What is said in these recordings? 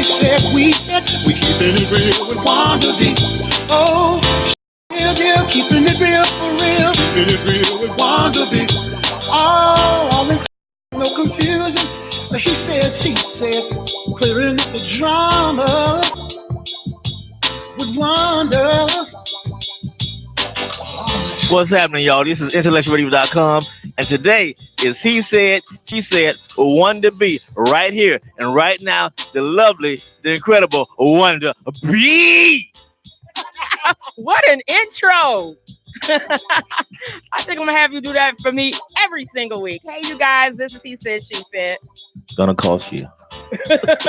we said, we keeping it real with Wanda B. Oh, yeah, keeping it real for real. Keeping it real with Wanda B. All in no confusion. He said, she said, clearing up the drama with Wanda. What's happening, y'all? This is IntellectualRadio-Com, and today is He Said, She Said, Wanda B. Right here and right now, the lovely, the incredible Wanda B. What an intro! I think I'm gonna have you do that for me every single week. Hey, you guys, this is He Said, She Said. Gonna cost you.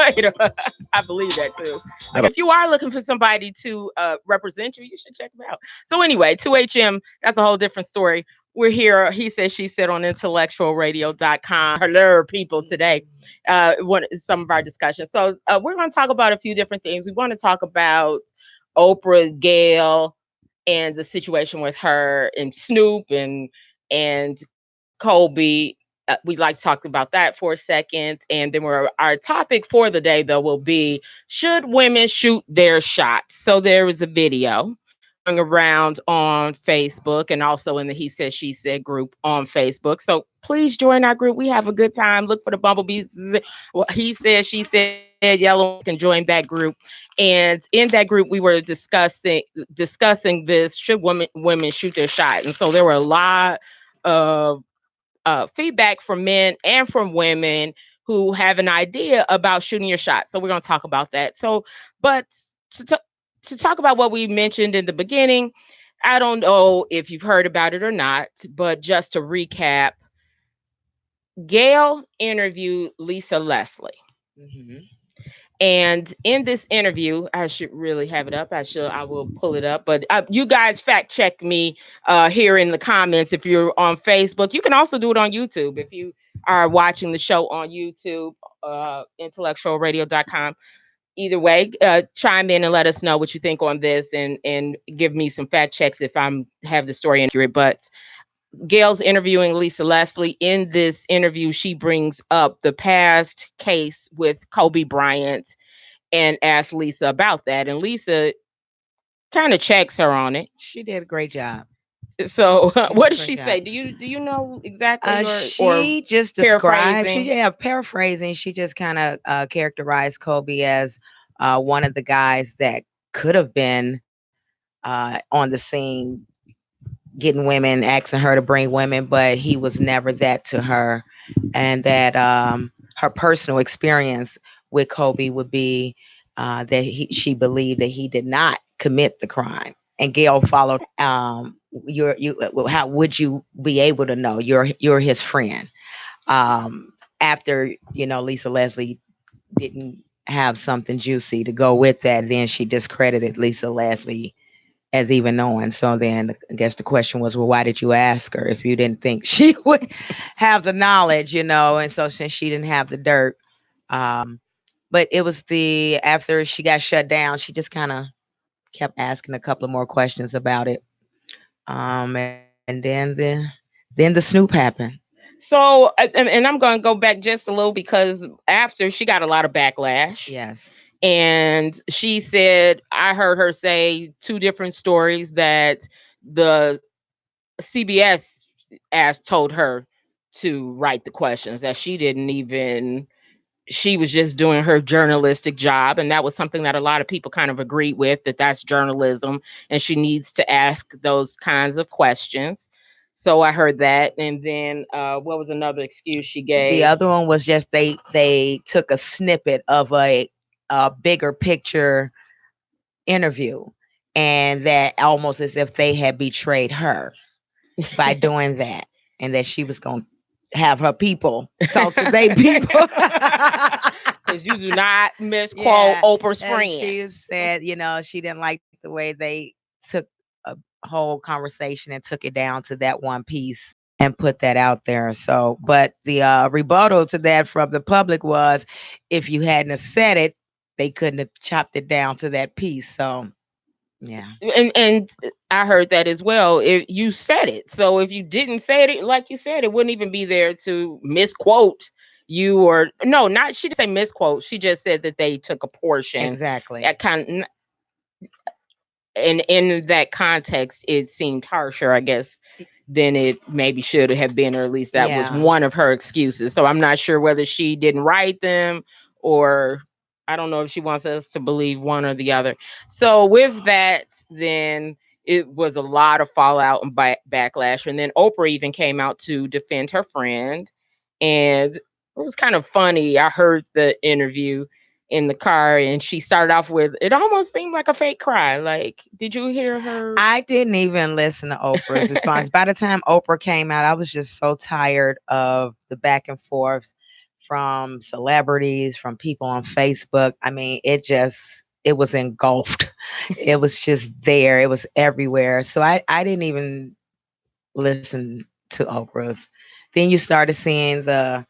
I believe that too. Like, if you are looking for somebody to represent you, you should check them out. So anyway, 2HM, that's a whole different story. We're here, He Said, She Said on IntellectualRadio.com. Hello, people, today. Some of our discussions. So we're going to talk about a few different things. We want to talk about Oprah, Gayle, and the situation with her and Snoop and Kobe. We'd like to talk about that for a second. And then our topic for the day, though, will be, should women shoot their shot? So there was a video going around on Facebook and also in the He Said, She Said group on Facebook. So please join our group. We have a good time. Look for the bumblebees. He Said, She Said, Yellow, can join that group. And in that group, we were discussing this, should women shoot their shot? And so there were a lot of feedback from men and from women who have an idea about shooting your shot. So we're going to talk about that. So, but to talk about what we mentioned in the beginning, I don't know if you've heard about it or not, but just to recap, Gayle interviewed Lisa Leslie. Mm-hmm. And in this interview, I should really have it up. I will pull it up. But you guys fact check me here in the comments if you're on Facebook. You can also do it on YouTube if you are watching the show on YouTube, IntellectualRadio.com. Either way, chime in and let us know what you think on this and give me some fact checks if I have the story accurate. But Gayle's interviewing Lisa Leslie. In this interview, she brings up the past case with Kobe Bryant and asks Lisa about that. And Lisa kind of checks her on it. She did a great job. So what did she say? Do you know exactly? She just described. Paraphrasing. She just kind of characterized Kobe as one of the guys that could have been on the scene, getting women, asking her to bring women, but he was never that to her, and that her personal experience with Kobe would be that she believed that he did not commit the crime. And Gayle followed. How would you be able to know? You're his friend. After Lisa Leslie didn't have something juicy to go with that, then she discredited Lisa Leslie as even knowing. So then I guess the question was, well, why did you ask her if you didn't think she would have the knowledge, And so since she didn't have the dirt, but it was after she got shut down, she just kind of kept asking a couple of more questions about it. And then the Snoop happened. So, and I'm going to go back just a little, because after she got a lot of backlash. Yes. And she said, I heard her say two different stories, that the CBS told her to write the questions, that she was just doing her journalistic job. And that was something that a lot of people kind of agreed with, that's journalism, and she needs to ask those kinds of questions. So I heard that. And then what was another excuse she gave? The other one was just they took a snippet of a bigger picture interview, and that almost as if they had betrayed her by doing that, and that she was going to have her people talk to their people. Because you do not misquote Oprah's friend. She said, she didn't like the way they took a whole conversation and took it down to that one piece and put that out there. So, but the rebuttal to that from the public was, if you hadn't have said it, they couldn't have chopped it down to that piece. So, yeah. And I heard that as well. If you said it, so if you didn't say it, like you said, it wouldn't even be there to misquote you or no, not she didn't say misquote. She just said that they took a portion. Exactly. That kind, and in that context, it seemed harsher, I guess, than it maybe should have been, or at least that was one of her excuses. So I'm not sure whether she didn't write them, or I don't know if she wants us to believe one or the other. So with that, then it was a lot of fallout and backlash. And then Oprah even came out to defend her friend. And it was kind of funny. I heard the interview in the car, and she started off with, it almost seemed like a fake cry. Like, did you hear her? I didn't even listen to Oprah's response. By the time Oprah came out, I was just so tired of the back and forth from celebrities, from people on Facebook. I mean, it was engulfed. It was just there. It was everywhere. So I didn't even listen to Oprah's. Then you started seeing the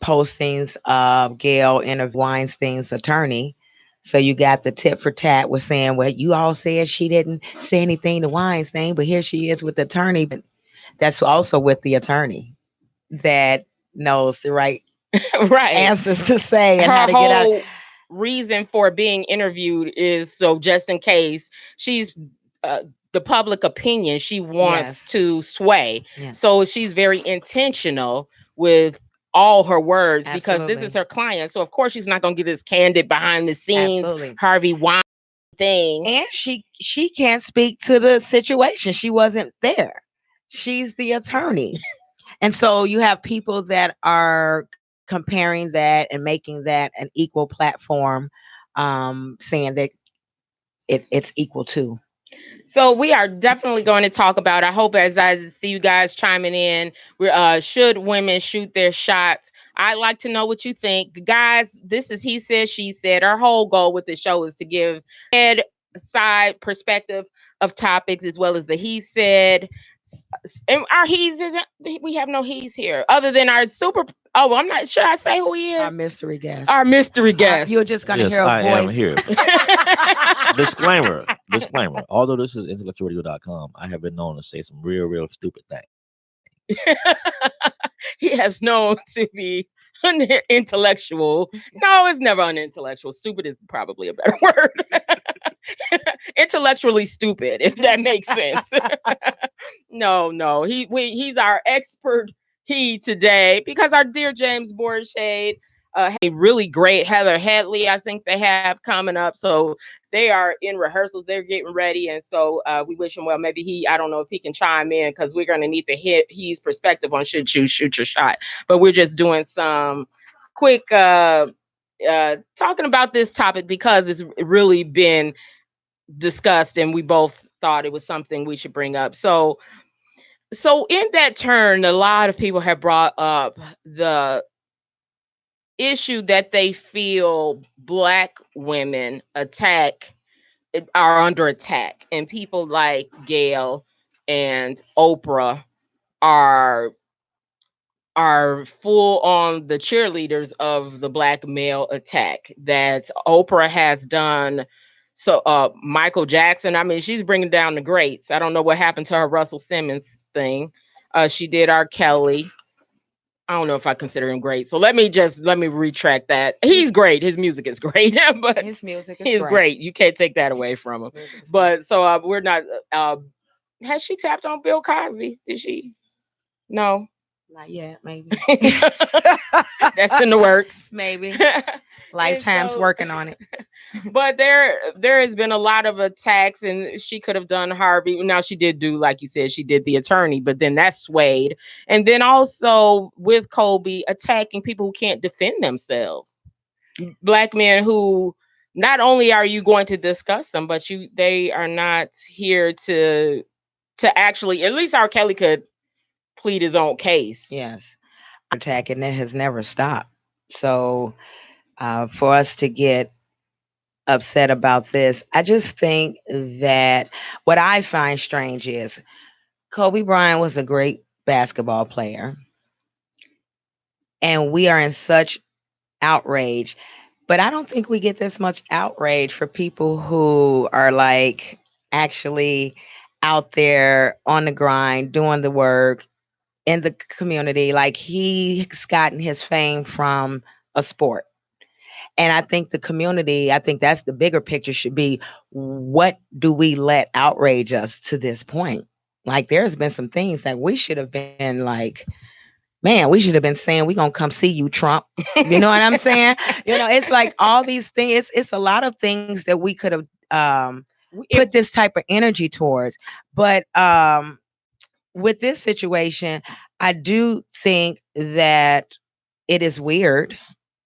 postings of Gail interviewing Weinstein's attorney. So you got the tit for tat with saying, well, you all said she didn't say anything to Weinstein, but here she is with the attorney. But that's also with the attorney that knows the right answers to say and her how to get out. Reason for being interviewed is so just in case she's the public opinion she wants to sway. So she's very intentional with all her words because this is her client. So of course she's not going to get this candid behind the scenes Harvey Weinstein thing. And she can't speak to the situation. She wasn't there. She's the attorney. And so you have people that are comparing that and making that an equal platform, saying that it's equal to. So we are definitely going to talk about, I hope as I see you guys chiming in, should women shoot their shots? I'd like to know what you think. Guys, this is He Said, She Said. Our whole goal with the show is to give head side perspective of topics as well as the he said. And our he's, we have no he's here other than our super. Oh, I'm not sure I say who he is. Our mystery guest. Our mystery guest. You're just going to hear a voice. I am here. Disclaimer. Although this is IntellectualRadio.com, I have been known to say some real stupid things. He has known to be intellectual. No, it's never unintellectual. Stupid is probably a better word. Intellectually stupid, if that makes sense. No. He's our expert today because our dear James Borshade, a really great Heather Headley, I think they have coming up. So they are in rehearsals. They're getting ready. And so we wish him well. Maybe I don't know if he can chime in because we're going to need to hit his perspective on should you shoot your shot. But we're just doing some quick talking about this topic because it's really been discussed and we both thought it was something we should bring up. So in that turn, a lot of people have brought up the issue that they feel Black women are under attack, and people like Gail and Oprah are full on the cheerleaders of the Black male attack that Oprah has done. So Michael Jackson, I mean, she's bringing down the greats. I don't know what happened to her Russell Simmons thing. She did R. Kelly. I don't know if I consider him great. So let me retract that. He's great. His music is great. But his music is great. You can't take that away from him. But so we're not has she tapped on Bill Cosby? Did she? No. Not yet, maybe. That's in the works. Maybe. Lifetime's working on it. But there has been a lot of attacks, and she could have done Harvey. Now she did do, like you said, she did the attorney, but then that swayed. And then also with Kobe attacking people who can't defend themselves. Black men who not only are you going to discuss them, but they are not here to actually, at least R. Kelly could plead his own case. Yes. Attacking that has never stopped. So for us to get upset about this, I just think that what I find strange is Kobe Bryant was a great basketball player, and we are in such outrage, but I don't think we get this much outrage for people who are like actually out there on the grind, doing the work, in the community. Like he's gotten his fame from a sport. And I think the community, I think that's the bigger picture should be, what do we let outrage us to this point? Like there's been some things that we should have been like, man, we should have been saying we gonna come see you, Trump. You know what I'm saying? It's like all these things. It's a lot of things that we could have put this type of energy towards. But with this situation, I do think that it is weird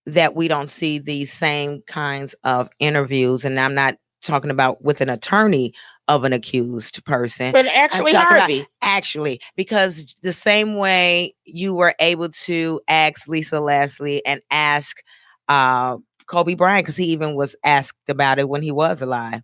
that we don't see these same kinds of interviews. And I'm not talking about with an attorney of an accused person, but actually Harvey. Actually, because the same way you were able to ask Lisa Leslie and ask Kobe Bryant, because he even was asked about it when he was alive.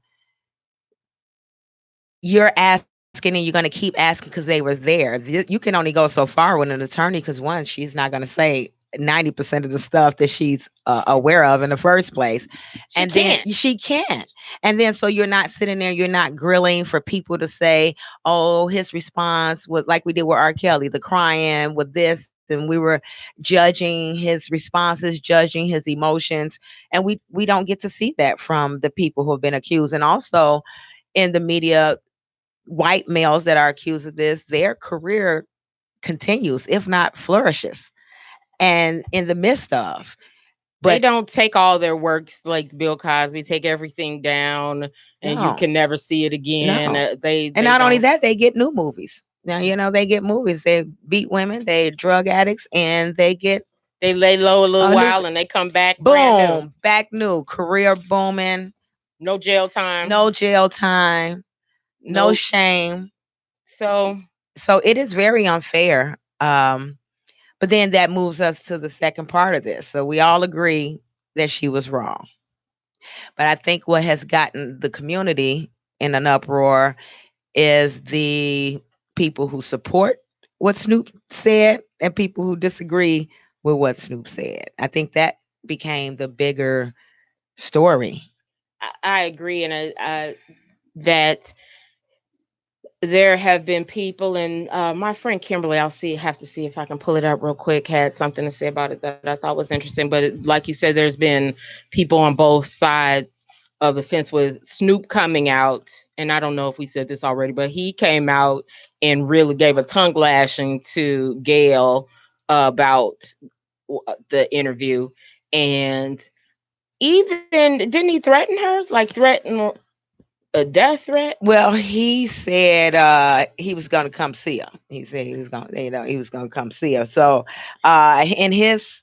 You're asking and you're going to keep asking because they were there. You can only go so far with an attorney, because one, she's not going to say 90% of the stuff that she's aware of in the first place. Then she can't. And then so you're not sitting there, you're not grilling for people to say, oh, his response was like we did with R. Kelly, the crying with this, and we were judging his responses, judging his emotions. And we don't get to see that from the people who have been accused. And also in the media, white males that are accused of this, their career continues, if not flourishes. And in the midst of, but they don't take all their works like Bill Cosby, take everything down, and you can never see it again. No. They not only that, they get new movies. Now, they get movies. They beat women, they drug addicts, and they lay low a little while and they come back. Boom, back new, career booming. No jail time. No shame. So it is very unfair. But then that moves us to the second part of this. So we all agree that she was wrong. But I think what has gotten the community in an uproar is the people who support what Snoop said and people who disagree with what Snoop said. I think that became the bigger story. I agree. And that there have been people, and my friend Kimberly, have to see if I can pull it up real quick, had something to say about it that I thought was interesting. But like you said, there's been people on both sides of the fence, with Snoop coming out. And I don't know if we said this already, but he came out and really gave a tongue lashing to Gayle about the interview. And even, didn't he threaten her? Like threaten a death threat? Well, he said he was going to come see her. He said he was going to come see her. So in his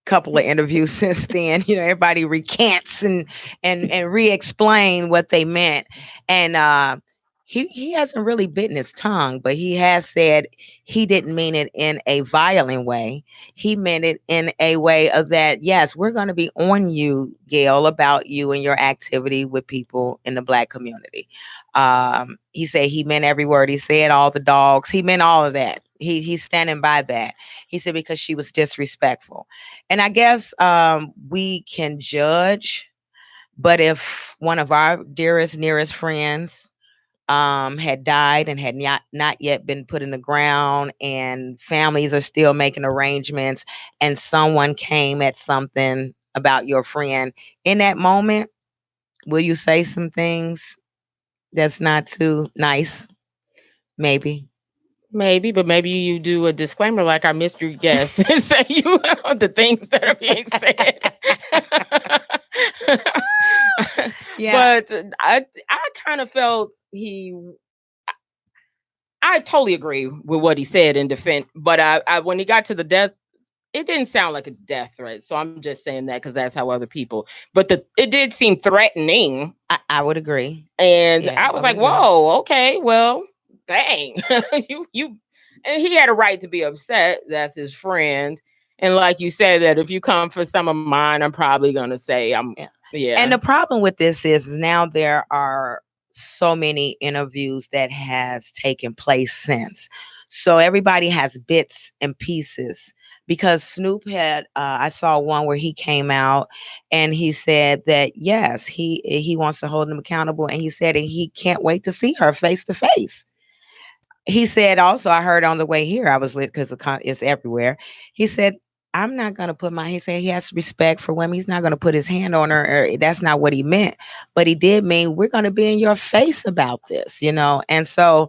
couple of interviews since then, everybody recants and re-explain what they meant. And he hasn't really bitten his tongue, but he has said he didn't mean it in a violent way. He meant it in a way of that, yes, we're going to be on you, Gayle, about you and your activity with people in the Black community. He said he meant every word he said, all the dogs. He meant all of that. He's standing by that. He said because she was disrespectful. And I guess we can judge, but if one of our dearest, nearest friends had died and had not yet been put in the ground, and families are still making arrangements, and someone came at something about your friend, in that moment, will you say some things that's not too nice? Maybe, but maybe you do a disclaimer like our mystery guest and say the things that are being said. Yeah. But I kind of felt I totally agree with what he said in defense, but I when he got to the death, it didn't sound like a death threat. So I'm just saying that because that's how other people. But it did seem threatening. I would agree. And yeah, I was like, whoa, okay, well, dang, you. And he had a right to be upset. That's his friend. And like you said, that if you come for some of mine, I'm probably gonna say yeah. And the problem with this is now there are so many interviews that has taken place since. So everybody has bits and pieces, because Snoop had, I saw one where he came out and he said that, yes, he wants to hold him accountable. And he said that he can't wait to see her face to face. he said also, I heard on the way here, I was with, because it's everywhere. He said, I'm not going to put he said he has respect for women. He's not going to put his hand on her. That's not what he meant. But he did mean, we're going to be in your face about this, And so,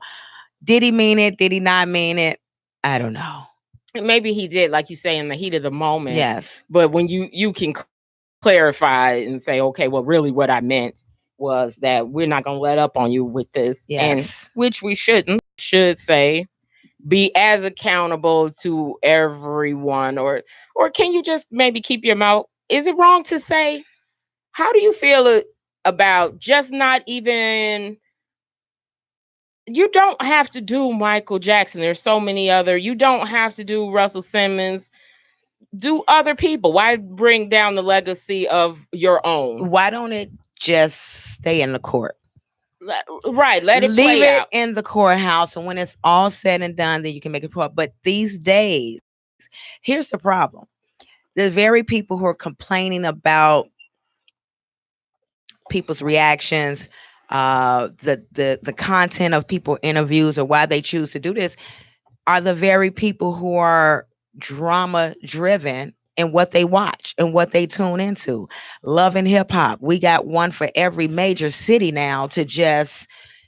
did he mean it? Did he not mean it? I don't know. Maybe he did, like you say, in the heat of the moment. Yes. But when you can clarify and say, okay, well, really what I meant was that we're not going to let up on you with this. Yes. And which we should say, be as accountable to everyone, or can you just maybe keep your mouth? Is it wrong to say? How do you feel about just not even, you don't have to do Michael Jackson. There's so many other, you don't have to do Russell Simmons. Do other people. Why bring down the legacy of your own? Why don't it just stay in the court? Right. Let it leave play it out in the courthouse, and when it's all said and done, then you can make it public. But these days, here's the problem: the very people who are complaining about people's reactions, the content of people interviews, or why they choose to do this, are the very people who are drama driven in what they watch and what they tune into. Love and hip hop. We got one for every major city now to just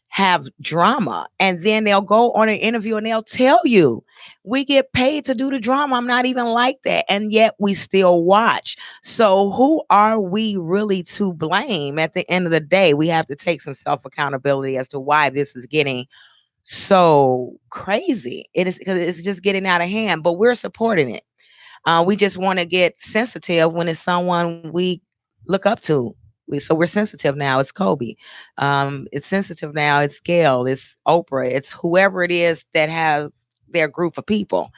have drama. And then they'll go on an interview and they'll tell you, we get paid to do the drama. I'm not even like that. And yet we still watch. So who are we really to blame? At the end of the day, we have to take some self accountability as to why this is getting so crazy. It is because it's just getting out of hand, but we're supporting it. We just want to get sensitive when it's someone we look up to. So we're sensitive now. It's Kobe. It's sensitive now. It's Gail. It's Oprah. It's whoever it is that has their group of people.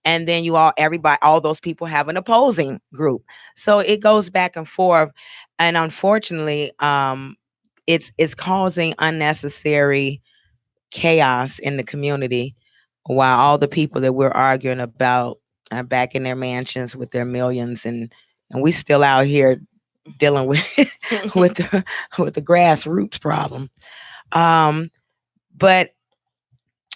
And then everybody, all those people have an opposing group. So it goes back and forth. And unfortunately, it's causing unnecessary chaos in the community, while all the people that we're arguing about are back in their mansions with their millions, and we still out here dealing with with the grassroots problem. But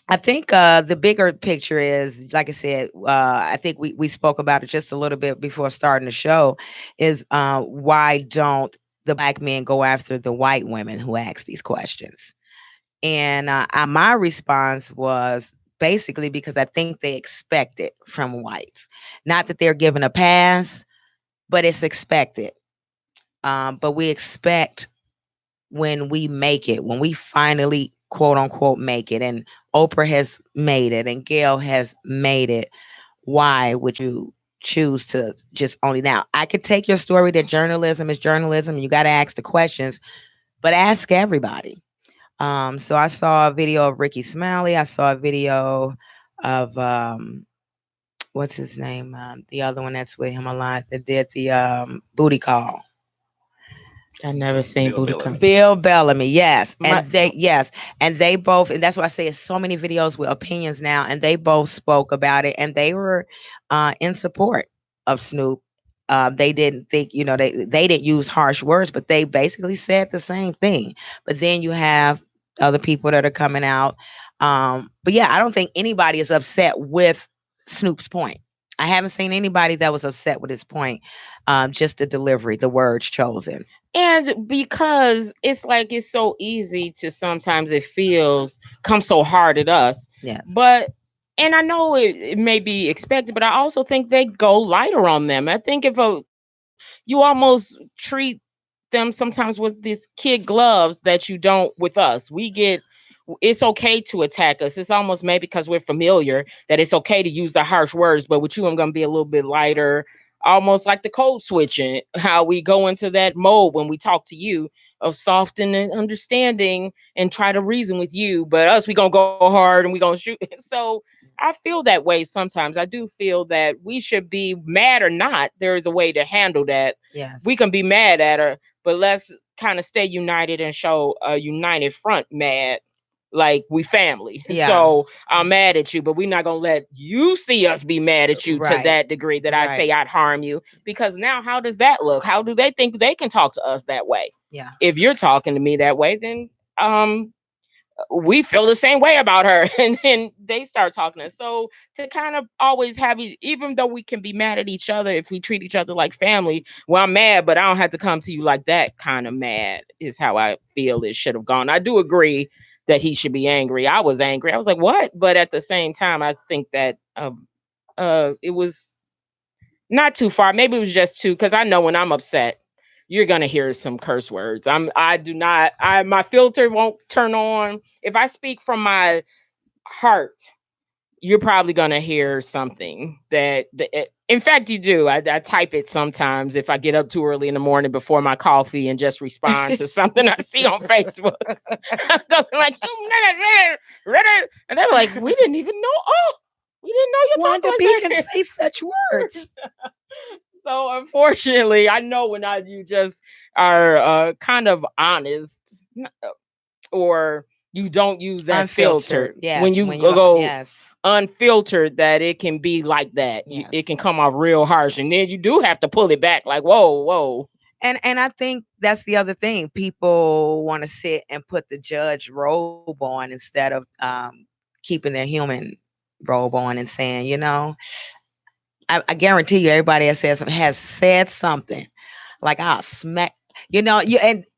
I think the bigger picture is, like I said, I think we spoke about it just a little bit before starting the show, is why don't the black men go after the white women who ask these questions? And my response was basically because I think they expect it from whites. Not that they're given a pass, but it's expected. But we expect when we make it, when we finally, quote unquote, make it, and Oprah has made it, and Gail has made it, why would you choose to just only now? I could take your story that journalism is journalism, and you got to ask the questions, but ask everybody. So I saw a video of Ricky Smiley. I saw a video of what's his name? The other one that's with him a lot that did the booty call. I never seen booty call. Bill Bellamy, yes. And they both, and that's why I say it's so many videos with opinions now, and they both spoke about it, and they were in support of Snoop. They didn't think, they didn't use harsh words, but they basically said the same thing. But then you have other people that are coming out. But yeah, I don't think anybody is upset with Snoop's point. I haven't seen anybody that was upset with his point. Just the delivery, the words chosen. And because it's like, it's so easy to, sometimes it feels, come so hard at us. Yes. But, and I know it may be expected, but I also think they go lighter on them. I think if you almost treat them sometimes with these kid gloves that you don't with us. It's okay to attack us. It's almost maybe because we're familiar that it's okay to use the harsh words, but with you, I'm going to be a little bit lighter, almost like the code switching, how we go into that mode when we talk to you of soft and understanding and try to reason with you, but us, we going to go hard and we going to shoot. So I feel that way sometimes. I do feel that we should be mad or not. There is a way to handle that. Yes. We can be mad at her, but let's kind of stay united and show a united front mad. Like we family. Yeah. So I'm mad at you, but we're not going to let you see us be mad at you to that degree that I say I'd harm you. Because now how does that look? How do they think they can talk to us that way? Yeah. If you're talking to me that way, then we feel the same way about her. And then they start talking to us. So to kind of always have it, even though we can be mad at each other if we treat each other like family, well, I'm mad, but I don't have to come to you like that kind of mad is how I feel it should have gone. I do agree that he should be angry. I was angry. I was like, what? But at the same time, I think that it was not too far. Maybe it was just too, because I know when I'm upset, you're gonna hear some curse words. I do not. My filter won't turn on. If I speak from my heart, you're probably gonna hear something in fact, you do. I type it sometimes if I get up too early in the morning before my coffee and just respond to something I see on Facebook. I'm going like, and they're like, we didn't even know. Oh, we didn't know you Wanda talked B like can that. say such words. So unfortunately, I know when you just are kind of honest, or you don't use that filter. Yes, when you go unfiltered, that it can be like that. Yes. It can come off real harsh, and then you do have to pull it back. Like, whoa. And I think that's the other thing. People want to sit and put the judge robe on instead of keeping their human robe on and saying, I guarantee you, everybody has said something like, I'll smack. And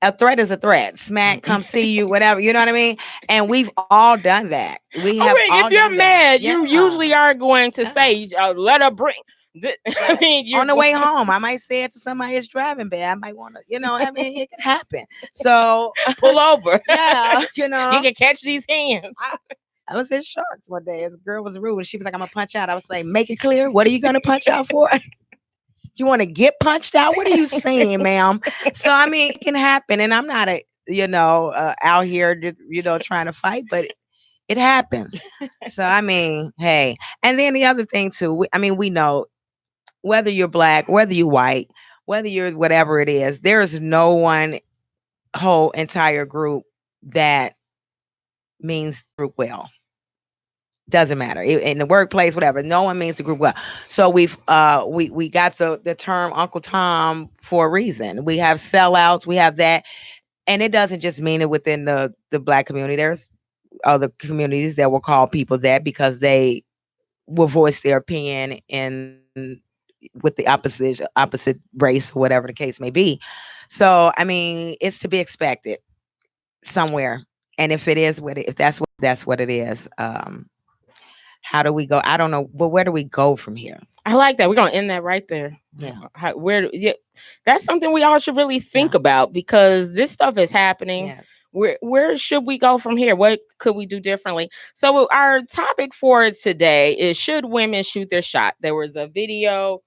a threat is a threat. Smack, come see you, whatever. You know what I mean? And we've all done that. We have. If you're mad, you usually are going to say, "Let her bring." I mean, on the way home, I might say it to somebody that's driving bad. I might want to, it could happen. So pull over. Yeah, you can catch these hands. I was in Sharks one day. This girl was rude. She was like, I'm going to punch out. I was like, make it clear. What are you going to punch out for? You want to get punched out? What are you saying, ma'am? So, I mean, it can happen. And I'm not out here, trying to fight, but it happens. So, I mean, hey. And then the other thing, too, we know whether you're black, whether you're white, whether you're whatever it is, there is no one whole entire group that means group well. Doesn't matter in the workplace, whatever. No one means the group well. So we got the term Uncle Tom for a reason. We have sellouts. We have that, and it doesn't just mean it within the black community. There's other communities that will call people that because they will voice their opinion with the opposite race or whatever the case may be. So I mean, it's to be expected somewhere. And if that's what it is. How do we go? I don't know, but where do we go from here? I like that. We're gonna end that right there. Yeah. That's something we all should really think about, because this stuff is happening. Yes. Where should we go from here? What could we do differently? So our topic for today is, should women shoot their shot? There was a video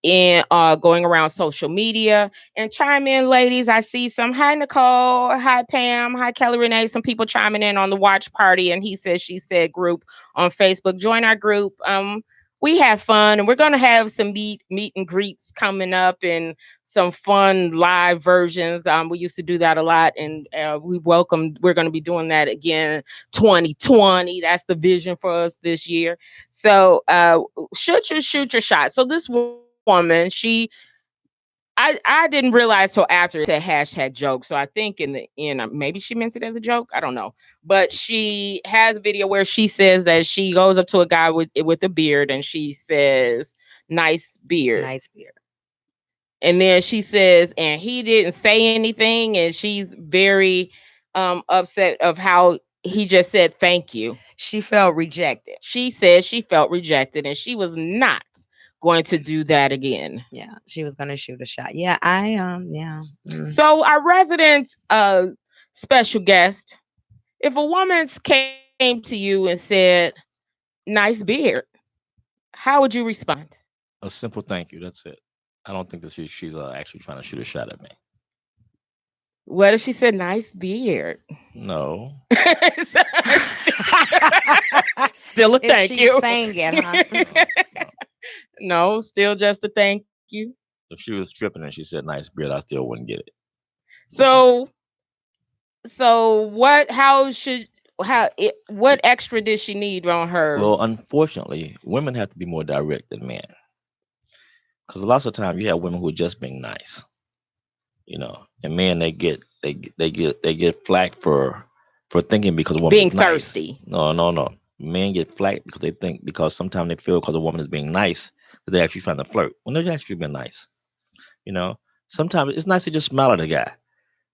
in going around social media, and chime in, ladies. I see some. Hi, Nicole. Hi, Pam. Hi, Kelly Renee. Some people chiming in on the watch party and he said, she said group on Facebook. Join our group. We have fun, and we're going to have some meet and greets coming up and some fun live versions. We used to do that a lot, and we're going to be doing that again 2020. That's the vision for us this year. So should you shoot your shot? So this woman, I didn't realize till after it said hashtag joke. So I think in the end, maybe she meant it as a joke. I don't know. But she has a video where she says that she goes up to a guy with a beard and she says, nice beard. Nice beard. And then she says, and he didn't say anything. And she's very upset of how he just said thank you. She felt rejected. She said she felt rejected, and she was not going to do that again. Yeah, she was going to shoot a shot. Yeah, So our resident special guest, if a woman came to you and said, nice beard, how would you respond? A simple thank you. That's it. I don't think that she's actually trying to shoot a shot at me. What if she said nice beard? No. Still a thank you. Saying it, huh? No, still just a thank you. If she was stripping and she said nice beard, I still wouldn't get it. So what extra did she need on her? Well, unfortunately, women have to be more direct than men. Because lots of times you have women who are just being nice. And men, they get flack for for thinking because a woman being is nice. thirsty. No. Men get flack because they think because sometimes they feel because a woman is being nice that they're actually trying to flirt when they're actually being nice. You know, sometimes it's nice to just smile at a guy,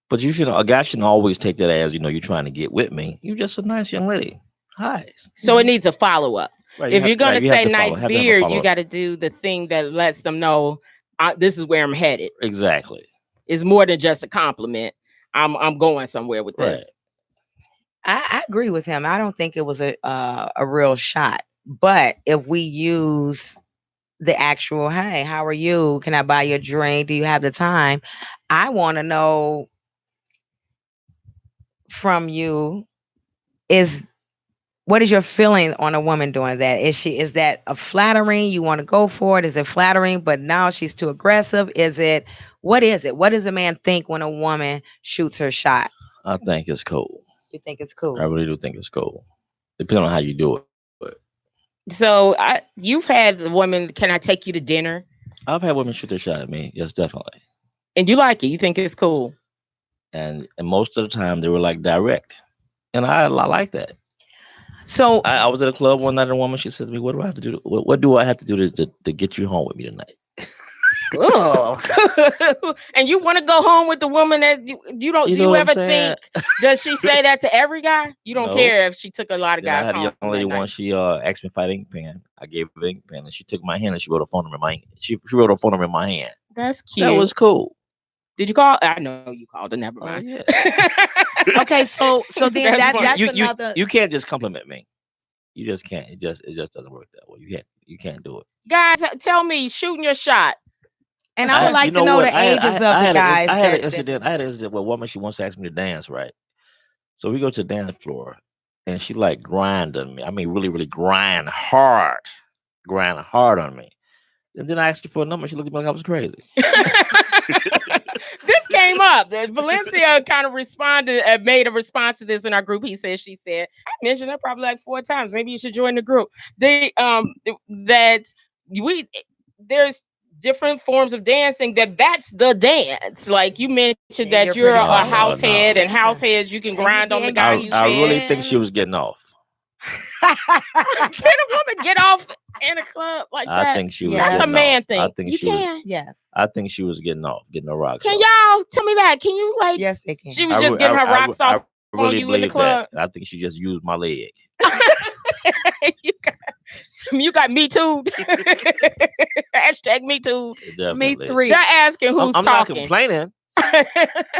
but a guy shouldn't always take that as you're trying to get with me. You're just a nice young lady. Hi. So it needs a follow up. Right, if you're gonna say nice have beard, you got to do the thing that lets them know this is where I'm headed. Exactly. It's more than just a compliment. I'm going somewhere with this. I agree with him. I don't think it was a real shot. But if we use the actual, hey, how are you? Can I buy you a drink? Do you have the time? I want to know from you what is your feeling on a woman doing that? Is that a flattering? You want to go for it? Is it flattering, but now she's too aggressive? What is it? What does a man think when a woman shoots her shot? I think it's cool. You think it's cool? I really do think it's cool. Depending on how you do it. So you've had women, can I take you to dinner? I've had women shoot their shot at me. Yes, definitely. And you like it? You think it's cool? And most of the time they were like direct. And I like that. So I was at a club one night and a woman, she said to me, what do I have to do? What do I have to do to get you home with me tonight? Oh, and you want to go home with the woman that you don't? Do you ever think? Does she say that to every guy? You don't care if she took a lot of guys. I had a young lady once. She asked me if I had ink pen. I gave her ink pen, and she took my hand and she wrote a phone number in my. She wrote a phone number in my hand. That's cute. That was cool. Did you call? I know you called her. Never mind. Oh, yeah. Okay, so then that's another. You can't just compliment me. You just can't. It just doesn't work that way. You can't do it. Guys, tell me, shooting your shot. And I would like to know the ages of the guys. I had an incident where a woman, she once asked me to dance, right? So we go to the dance floor, and she like grinding me. I mean, really, really grind hard on me. And then I asked her for a number. She looked at me like I was crazy. This came up. Valencia kind of made a response to this in our group. He said, she said, I mentioned it probably like 4 times. Maybe you should join the group. There's different forms of dancing that's the dance. Like you mentioned that you're a house head, and house heads you can grind on the guy you said. I really think she was getting off. Can a woman get off in a club like that? I think she was. That's a man thing. I think you can. Yes. I think she was getting off, getting her rocks off. Can y'all tell me that? Can you like? Yes, they can. She was just getting her rocks off on you in the club. I think she just used my leg. You got me too. Hashtag me too. Me 3. They're asking who's I'm talking. Not complaining,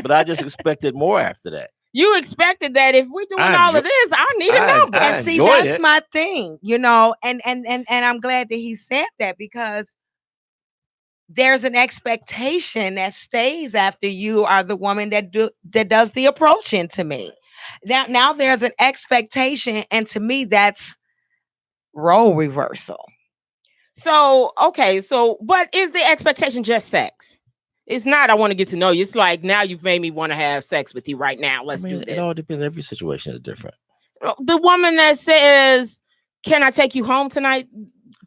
but I just expected more after that. You expected that if we're doing all of this, I need a number. And see, that's my thing, and I'm glad that he said that, because there's an expectation that stays after you are the woman that does the approaching to me. Now there's an expectation, and to me that's role reversal. So, okay, but is the expectation just sex? It's not, I want to get to know you. It's like, now you've made me want to have sex with you right now. Let's do this. It all depends. Every situation is different. The woman that says, can I take you home tonight?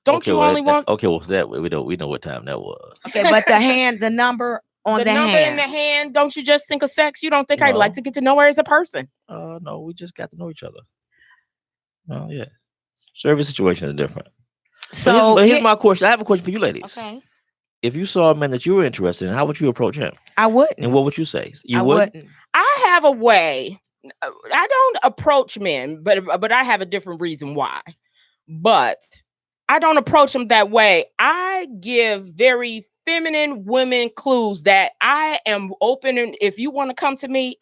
Don't you only want... Okay, well, that we know what time that was. Okay, but the number on the number hand. In the hand, don't you just think of sex? You don't think I'd like to get to know her as a person? No, we just got to know each other. Oh, yeah. So every situation is different. So but here's my question. I have a question for you ladies. Okay. If you saw a man that you were interested in, how would you approach him? I wouldn't. And what would you say? I wouldn't. I have a way. I don't approach men, but I have a different reason why. But I don't approach them that way. I give very feminine women clues that I am open, and if you want to come to me,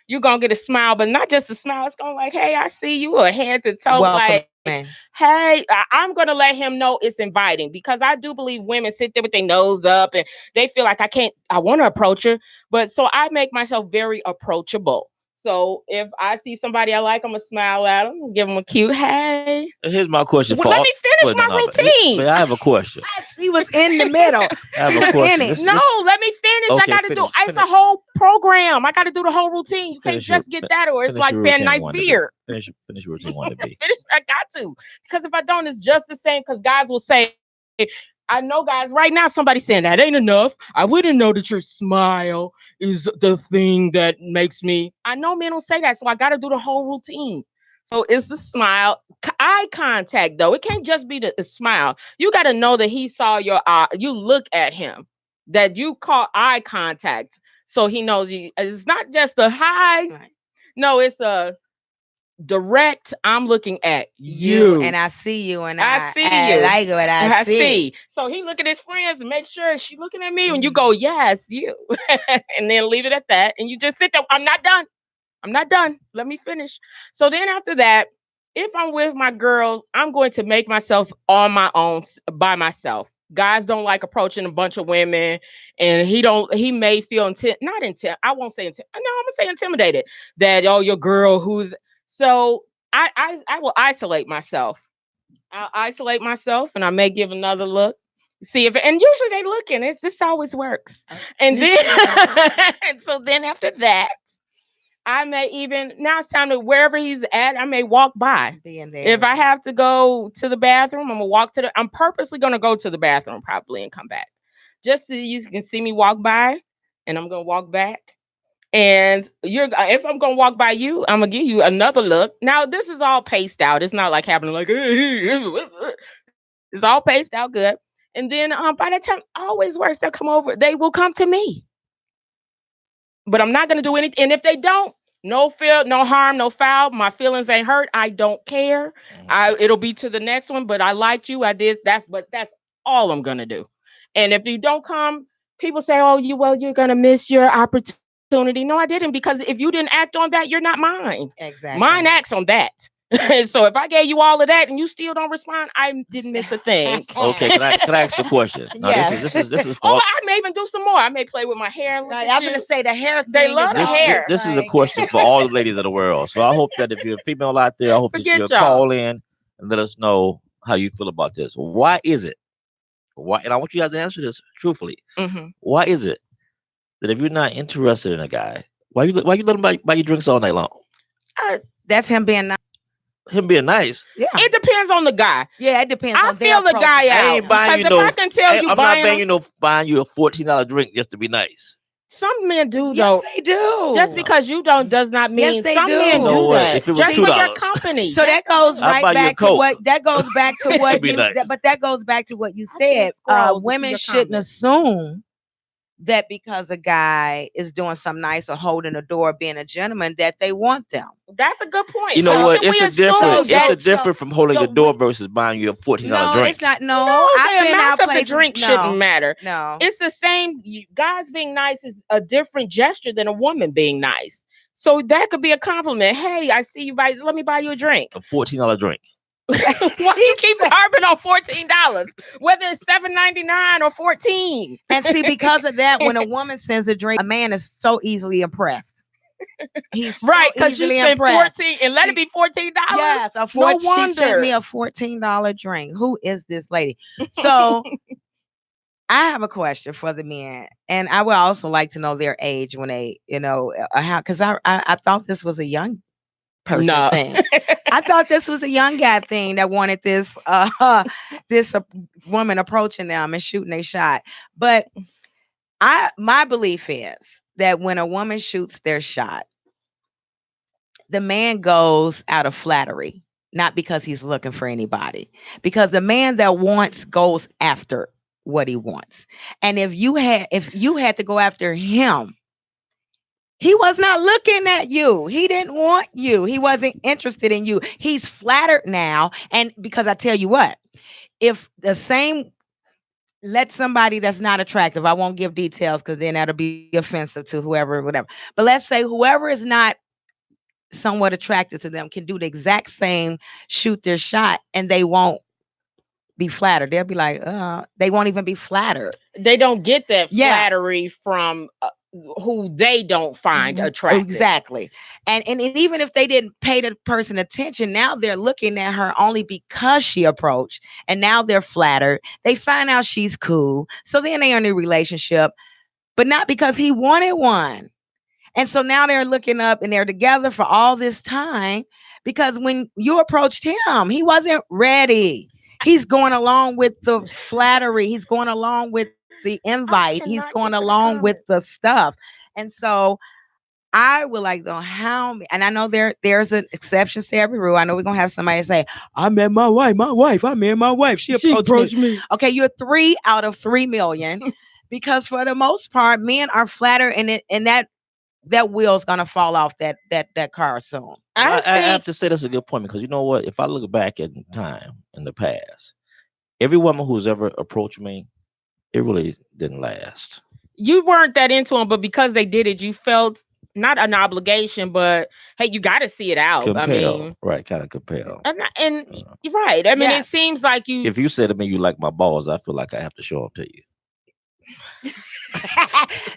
you're gonna get a smile, but not just a smile. It's gonna like, hey, I see you, or head to toe. Welcome. Like, hey, I'm gonna let him know it's inviting, because I do believe women sit there with their nose up and they feel like I want to approach her, but so I make myself very approachable. So if I see somebody I like, I'm gonna smile at them, give them a cute hey. Here's my question. Let me finish my routine. But I have a question. She was in the middle. She was in it. No, let me finish. Okay, I gotta do. It's a whole program. I gotta do the whole routine. You can't just get that, or it's like saying nice beard. Finish your routine. Want to be? I got to, because if I don't, it's just the same. Because guys will say, I know, guys, right now somebody's saying that ain't enough. I wouldn't know that your smile is the thing that makes me. I know men will say that, so I got to do the whole routine. So it's the smile, eye contact though. It can't just be the smile. You got to know that he saw your eye. You look at him, that you call eye contact, so he knows you. It's not just a hi. Right. No, it's a direct. I'm looking at you, and I see you, and I see you. like what I see. So he look at his friends and make sure she looking at me, and you go, yes, you, and then leave it at that, and you just sit there. I'm not done. I'm not done. Let me finish. So then after that, if I'm with my girls, I'm going to make myself on my own by myself. Guys don't like approaching a bunch of women, and he may feel I won't say no, I'm gonna say intimidated that, oh, your girl who's. So I will isolate myself. I'll isolate myself, and I may give another look, see if, and usually they looking. This always works. And then and so then after that, I may even, now it's time to, wherever he's at, I may walk by. Being there. If I have to go to the bathroom, I'm purposely gonna go to the bathroom probably and come back. Just so you can see me walk by, and I'm gonna walk back. And if I'm gonna walk by you, I'm gonna give you another look. Now this is all paced out. It's not like happening like it's all paced out good. And then by the time, always works, they'll come over. They will come to me. But I'm not gonna do anything. And if they don't, no fear, no harm, no foul. My feelings ain't hurt. I don't care. It'll be to the next one. But I liked you. I did. That's all I'm gonna do. And if you don't come, people say, "Oh, you're gonna miss your opportunity." No, I didn't, because if you didn't act on that, you're not mine. Exactly. Mine acts on that. So if I gave you all of that and you still don't respond, I didn't miss a thing. Okay, can I ask the question? No, yeah. This is. Oh, I may even do some more. I may play with my hair. I'm going to say the hair thing. They love the hair. This is a question for all the ladies of the world. So I hope that if you're a female out there, I hope that you'll call in and let us know how you feel about this. Why is it? Why? And I want you guys to answer this truthfully. Mm-hmm. Why is it that if you're not interested in a guy, why you let him buy you drinks all night long? That's him being nice. Him being nice. Yeah. It depends on the guy. Yeah, it depends. I feel the guy out. I ain't buying you I can tell you, I'm not buying you a $14 drink just to be nice. Some men do, though. Yes, they do. Just because you don't does not mean yes, they some do. men do that. If it was just $2. for your company. So that goes right back to what that goes back to what you, nice. But that goes back to what you said. Women shouldn't assume that because a guy is doing something nice or holding a door, being a gentleman, that they want them. That's a good point. You know what? It's a difference. It's a difference from holding the door versus buying you a $14 drink. No, it's not. No, the amount of the drink shouldn't matter. No, it's the same. Guys being nice is a different gesture than a woman being nice. So that could be a compliment. Hey, I see you buy. Let me buy you a drink. A $14 drink. Why you keep harping on $14? Whether it's $7.99 or $14. And see, because of that, when a woman sends a drink, a man is so easily impressed. He's right, because you spent $14 and let it be $14. Yes, no wonder. She sent me a $14 drink. Who is this lady? So I have a question for the men, and I would also like to know their age when they, how, because I thought this was a young person thing. I thought this was a young guy thing that wanted this woman approaching them and shooting a shot. But my belief is that when a woman shoots their shot, the man goes out of flattery, not because he's looking for anybody. Because the man that wants goes after what he wants. And if you had to go after him, he was not looking at you. He didn't want you. He wasn't interested in you. He's flattered now. And because I tell you what, if the same, let somebody that's not attractive, I won't give details because then that'll be offensive to whoever, whatever. But let's say whoever is not somewhat attracted to them can do the exact same, shoot their shot, and they won't be flattered. They'll be like, they won't even be flattered. They don't get that flattery from who they don't find attractive. Exactly. And even if they didn't pay the person attention, now they're looking at her only because she approached, and now they're flattered. They find out she's cool. So then they're in a relationship, but not because he wanted one. And so now they're looking up and they're together for all this time because when you approached him, he wasn't ready. He's going along with the flattery. He's going along with the invite. He's cannot going get to the along with comments. the stuff. And so I would like to know and I know there's an exceptions to every rule. I know we're gonna have somebody say, I met my wife, I met my wife. She approached me. Okay, you're 3 out of 3 million. Because for the most part, men are flattered and that wheel's gonna fall off that car soon. I have to say that's a good point because you know what? If I look back in time in the past, every woman who's ever approached me, it really didn't last. You weren't that into them, but because they did it, you felt not an obligation, but hey, you got to see it out. Compel, I mean, right? Kind of compel. And you're right. I mean, it seems like you. If you said to me you like my balls, I feel like I have to show them to you.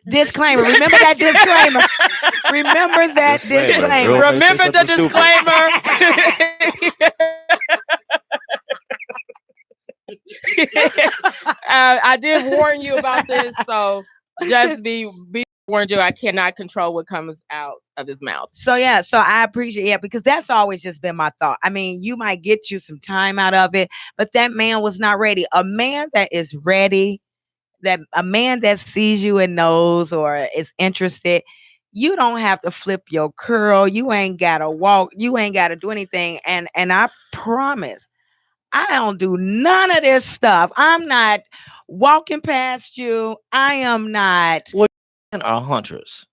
Disclaimer. Remember that disclaimer. Remember that disclaimer. Remember the disclaimer. I did warn you about this, so just be warned you. I cannot control what comes out of his mouth. So I appreciate because that's always just been my thought. I mean, you might get you some time out of it, but that man was not ready. A man that is ready, that a man that sees you and knows or is interested, you don't have to flip your curl. You ain't gotta walk. You ain't gotta do anything. And I promise, I don't do none of this stuff. I'm not walking past you. I am not. Well, men are hunters.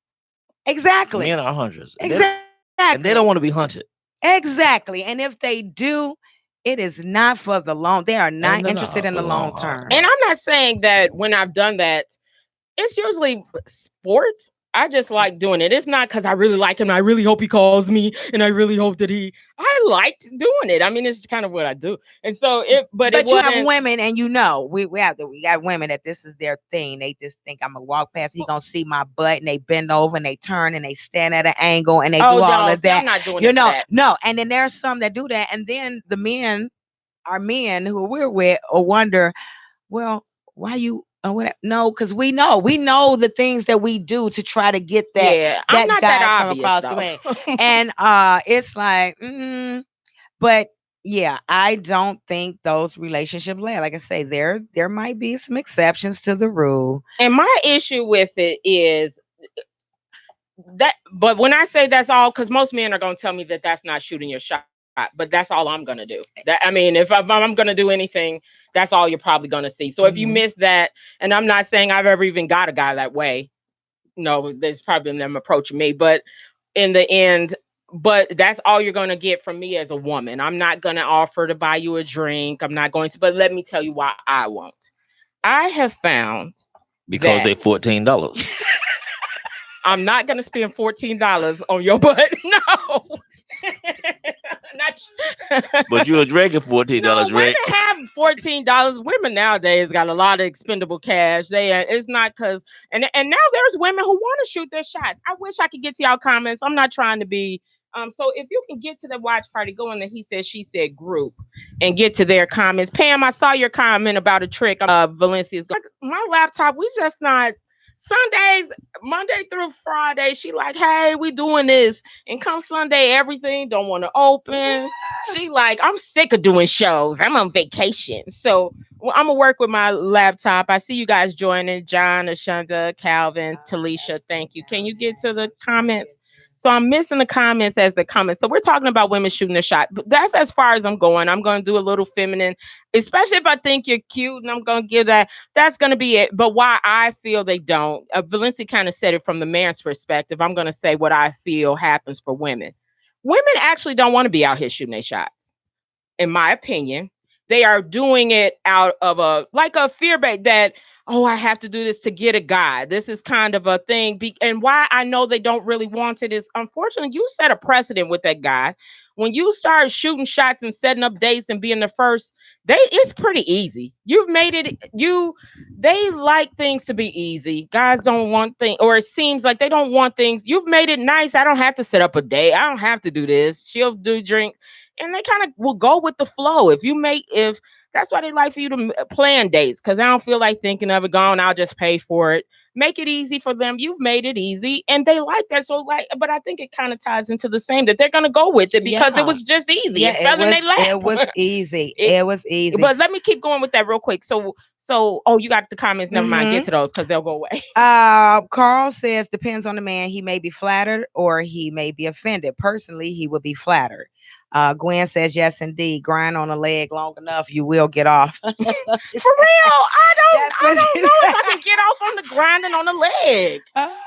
Exactly. Men are hunters. Exactly. And they don't want to be hunted. Exactly. And if they do, it is not for the long. They are not interested in the long term. And I'm not saying that when I've done that, it's usually sports. I just like doing it. It's not because I really like him. I really hope he calls me, and I really hope that I liked doing it. I mean, it's kind of what I do. And so but you have women, and we got women that this is their thing. They just think I'm gonna walk past. He's gonna see my butt, and they bend over, and they turn, and they stand at an angle, and they do all of that. I'm not doing that. No. And then there's some that do that, and then the men, our men who we're with, will wonder, well, why you? No, because we know the things that we do to try to get that. Yeah, I'm not guy that come obvious, across the way. And it's like, but yeah, I don't think those relationships last. Like I say, there might be some exceptions to the rule. And my issue with it is that, but when I say that's all, because most men are going to tell me that that's not shooting your shot. But that's all I'm gonna do. I mean, if I'm gonna do anything, that's all you're probably gonna see. So if you miss that, and I'm not saying I've ever even got a guy that way. No, there's probably them approaching me, but in the end, but that's all you're gonna get from me as a woman. I'm not gonna offer to buy you a drink. I'm not going to. But let me tell you why I won't. I have found because they're $14. I'm not gonna spend $14 on your butt. No. But you're drinking $14 drink. Women have $14. Women nowadays got a lot of expendable cash. It's not because and now there's women who want to shoot their shot. I wish I could get to y'all comments. I'm not trying to be so if you can get to the watch party, go in the He Said She Said group and get to their comments. Pam, I saw your comment about a trick. Valencia's like, my laptop, we just not Sundays, Monday through Friday, she like, hey, we doing this. And come Sunday, everything don't want to open. She like, I'm sick of doing shows. I'm on vacation. So I'm going to work with my laptop. I see you guys joining. John, Ashunda, Calvin, Talisha, thank you. Can you get to the comments? So I'm missing the comments as the comments. So we're talking about women shooting a shot. But that's as far as I'm going. I'm going to do a little feminine, especially if I think you're cute, and I'm going to give that. That's going to be it. But why I feel they don't. Valencia kind of said it from the man's perspective. I'm going to say what I feel happens for women. Women actually don't want to be out here shooting their shots. In my opinion, they are doing it out of a fear bait that, oh, I have to do this to get a guy. This is kind of a thing. And why I know they don't really want it is, unfortunately, you set a precedent with that guy. When you start shooting shots and setting up dates and being the first, it's pretty easy. You've made it. They like things to be easy. Guys don't want things, or it seems like they don't want things. You've made it nice. I don't have to set up a date. I don't have to do this. She'll do drink. And they kind of will go with the flow. If that's why they like for you to plan dates, because I don't feel like thinking of it. I'll just pay for it. Make it easy for them. You've made it easy, and they like that. So, like, but I think it kind of ties into the same that they're gonna go with it because it was just easy. Yeah, it fell in their lap. It was easy. It was easy. But let me keep going with that real quick. So, oh, you got the comments. Never mind. Get to those because they'll go away. Carl says depends on the man. He may be flattered or he may be offended. Personally, he would be flattered. Gwen says yes, indeed. Grind on a leg long enough, you will get off. For real, I don't know if I can get off on the grinding on the leg.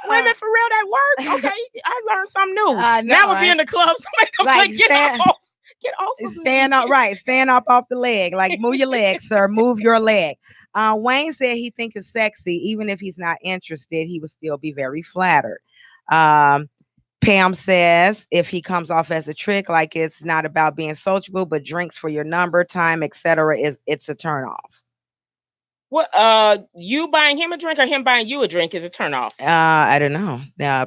Women, for real, that works. Okay, I learned something new. Now we'll be in the club. Somebody come like get off. Get off. Stand up, right? Stand up off the leg. Like move your leg, sir. Move your leg. Wayne said he thinks it's sexy, even if he's not interested, he would still be very flattered. Pam says if he comes off as a trick, like it's not about being sociable, but drinks for your number, time, etc., it's a turn off. What you buying him a drink or him buying you a drink is a turn off? I don't know.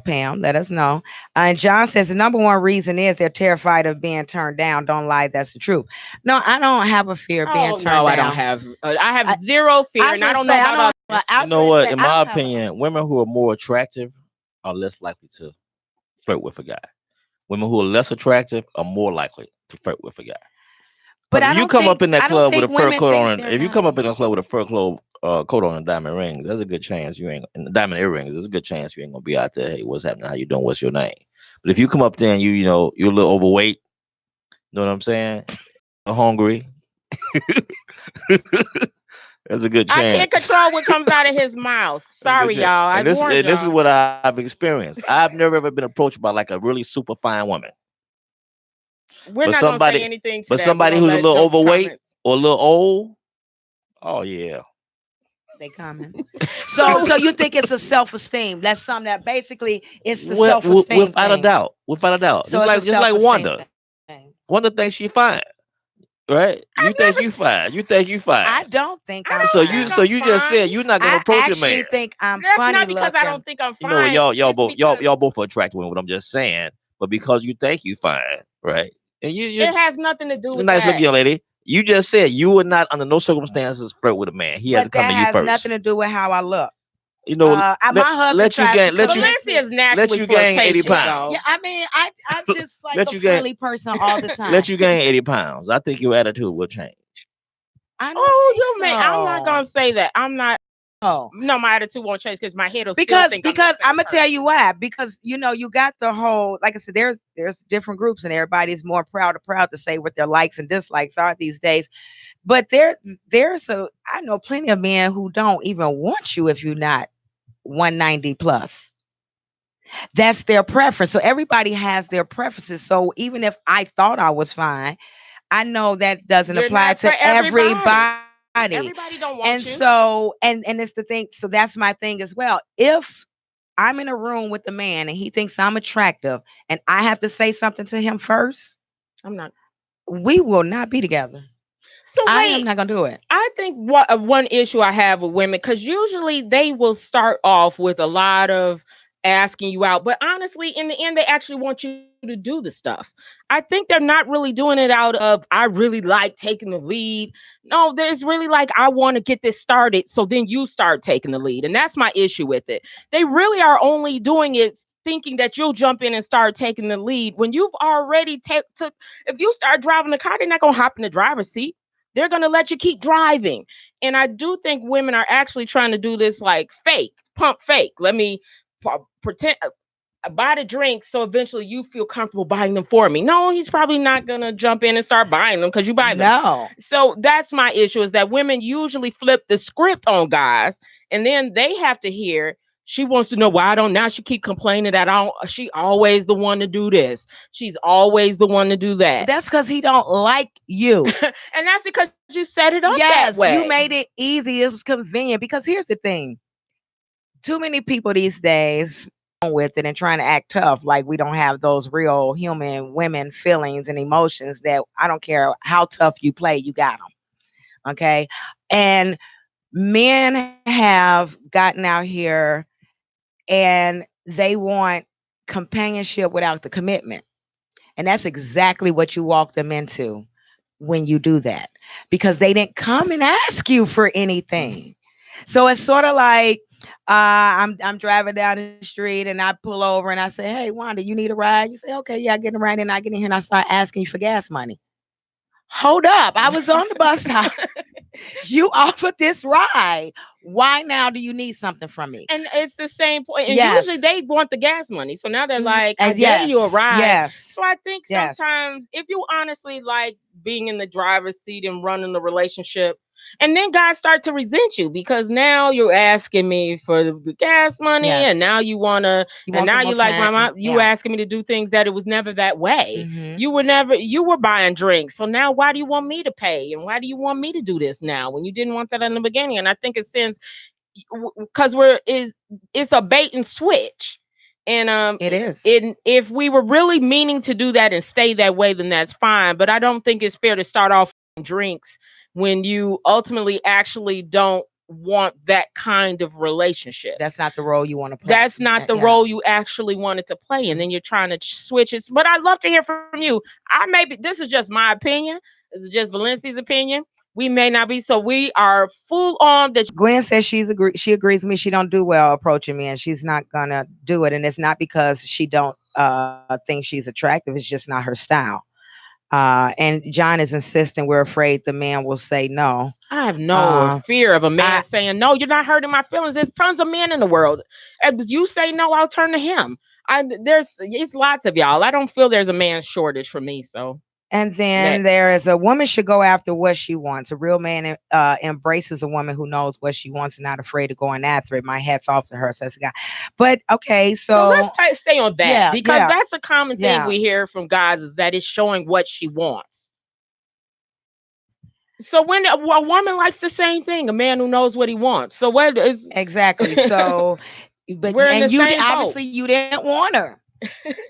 Pam, let us know. And John says the number one reason is they're terrified of being turned down. Don't lie, that's the truth. No, I don't have a fear of being turned down. I don't have. I have zero fear, and I don't know about. You know what? In my opinion, women who are more attractive are less likely to flirt with a guy. Women who are less attractive are more likely to flirt with a guy. But if you come up in that club with a fur coat on, if you come up in a club with a fur coat on and diamond rings, there's a good chance you ain't, and diamond earrings, there's a good chance you ain't gonna be out there. Hey, what's happening? How you doing? What's your name? But if you come up there and you know you're a little overweight, you know what I'm saying? You're hungry. There's a good chance. I can't control what comes out of his mouth. Sorry, y'all. This is what I've experienced. I've never ever been approached by like a really super fine woman. We're not going to say anything to but somebody who's a little overweight or a little old, oh yeah. They comment. So you think it's a self-esteem? That's something that basically it's the self-esteem. Without a doubt. So it's like Wanda. Wanda thinks she's fine. Right? You think you fine. I don't think I'm fine. So you just said you're not gonna approach a man. I think I'm That's funny not because looking. I don't think I'm fine. You know, y'all both are attractive women, what I'm just saying. But because you think you fine, right? And it has nothing to do with nice looking young lady. You just said you would not under no circumstances flirt with a man. He has to come to you first. That has nothing to do with how I look. You know, my husband let you gain 80 pounds. Yeah, I mean, I'm just like a friendly person all the time. Let you gain 80 pounds. I think your attitude will change. I'm not gonna say that. I'm not. Oh no, my attitude won't change because my head will because I'm gonna tell you why. Because you know you got the whole, like I said, there's different groups and everybody's more proud to say what their likes and dislikes are these days. But I know plenty of men who don't even want you if you're not 190 plus. That's their preference. So everybody has their preferences. So even if I thought I was fine, I know that doesn't apply to everybody. Everybody don't want you. So and it's the thing. So that's my thing as well. If I'm in a room with a man and he thinks I'm attractive and I have to say something to him first, I'm not. We will not be together. So I am not gonna do it. I think one issue I have with women, because usually they will start off with a lot of asking you out, but honestly, in the end, they actually want you to do the stuff. I think they're not really doing it out of I really like taking the lead. No, there's really like I want to get this started, so then you start taking the lead, and that's my issue with it. They really are only doing it thinking that you'll jump in and start taking the lead when you've already took. If you start driving the car, they're not gonna hop in the driver's seat. They're going to let you keep driving. And I do think women are actually trying to do this like pump fake. Let me pretend, buy the drink so eventually you feel comfortable buying them for me. No, he's probably not going to jump in and start buying them because you buy them. No. So that's my issue, is that women usually flip the script on guys and then they have to hear, she wants to know why now she keep complaining that she always the one to do this. She's always the one to do that. That's because he don't like you. And that's because you set it up that way. You made it easy. It was convenient. Because here's the thing. Too many people these days with it and trying to act tough like we don't have those real human women feelings and emotions that I don't care how tough you play, you got them. Okay? And men have gotten out here and they want companionship without the commitment. And that's exactly what you walk them into when you do that. Because they didn't come and ask you for anything. So it's sort of like, I'm driving down the street and I pull over and I say, "Hey, Wanda, you need a ride?" You say, "Okay, yeah, I get a ride." And I get in here and I start asking you for gas money. Hold up, I was on the bus stop. You offered this ride. Why now do you need something from me? And it's the same point. And Yes. usually they want the gas money. So now they're Mhm. like, I As gave you a yes, ride. yes, So I think yes. sometimes if you honestly like being in the driver's seat and running the relationship, and then guys start to resent you because now you're asking me for the gas money, and Yes. now you wanna, You and want now some more you like my time? mom, you Yeah. asking me to do things that it was never that way. Hmm. You were buying drinks. So now why do you want me to pay? And why do you want me to do this now when you didn't want that in the beginning? And I think it sends because it's a bait and switch. And It is. if we were really meaning to do that and stay that way, then that's fine. But I don't think it's fair to start off drinks when you ultimately actually don't want that kind of relationship. That's not the role you want to play. That's not the Yeah. role you actually wanted to play, and then you're trying to switch it. But I'd love to hear from you. This is just my opinion. This is just Valencia's opinion. We may not be, so we are full on that. Gwen says she agrees with me. She don't do well approaching me, and she's not gonna do it. And it's not because she don't think she's attractive. It's just not her style. And John is insisting. We're afraid the man will say no. I have no fear of a man I, saying no. You're not hurting my feelings. There's tons of men in the world. If you say no, I'll turn to him. It's lots of y'all. I don't feel there's a man shortage for me. So And then next. there is a woman should go after what she wants. A real man embraces a woman who knows what she wants and not afraid to go and after it. My hat's off to her, says the guy. But okay, So so let's stay on that yeah, because yeah, that's a common thing yeah. we hear from guys is that it's showing what she wants. So when a woman likes the same thing, a man who knows what he wants. So what is Exactly. So, but we're in the you same boat. obviously you didn't want her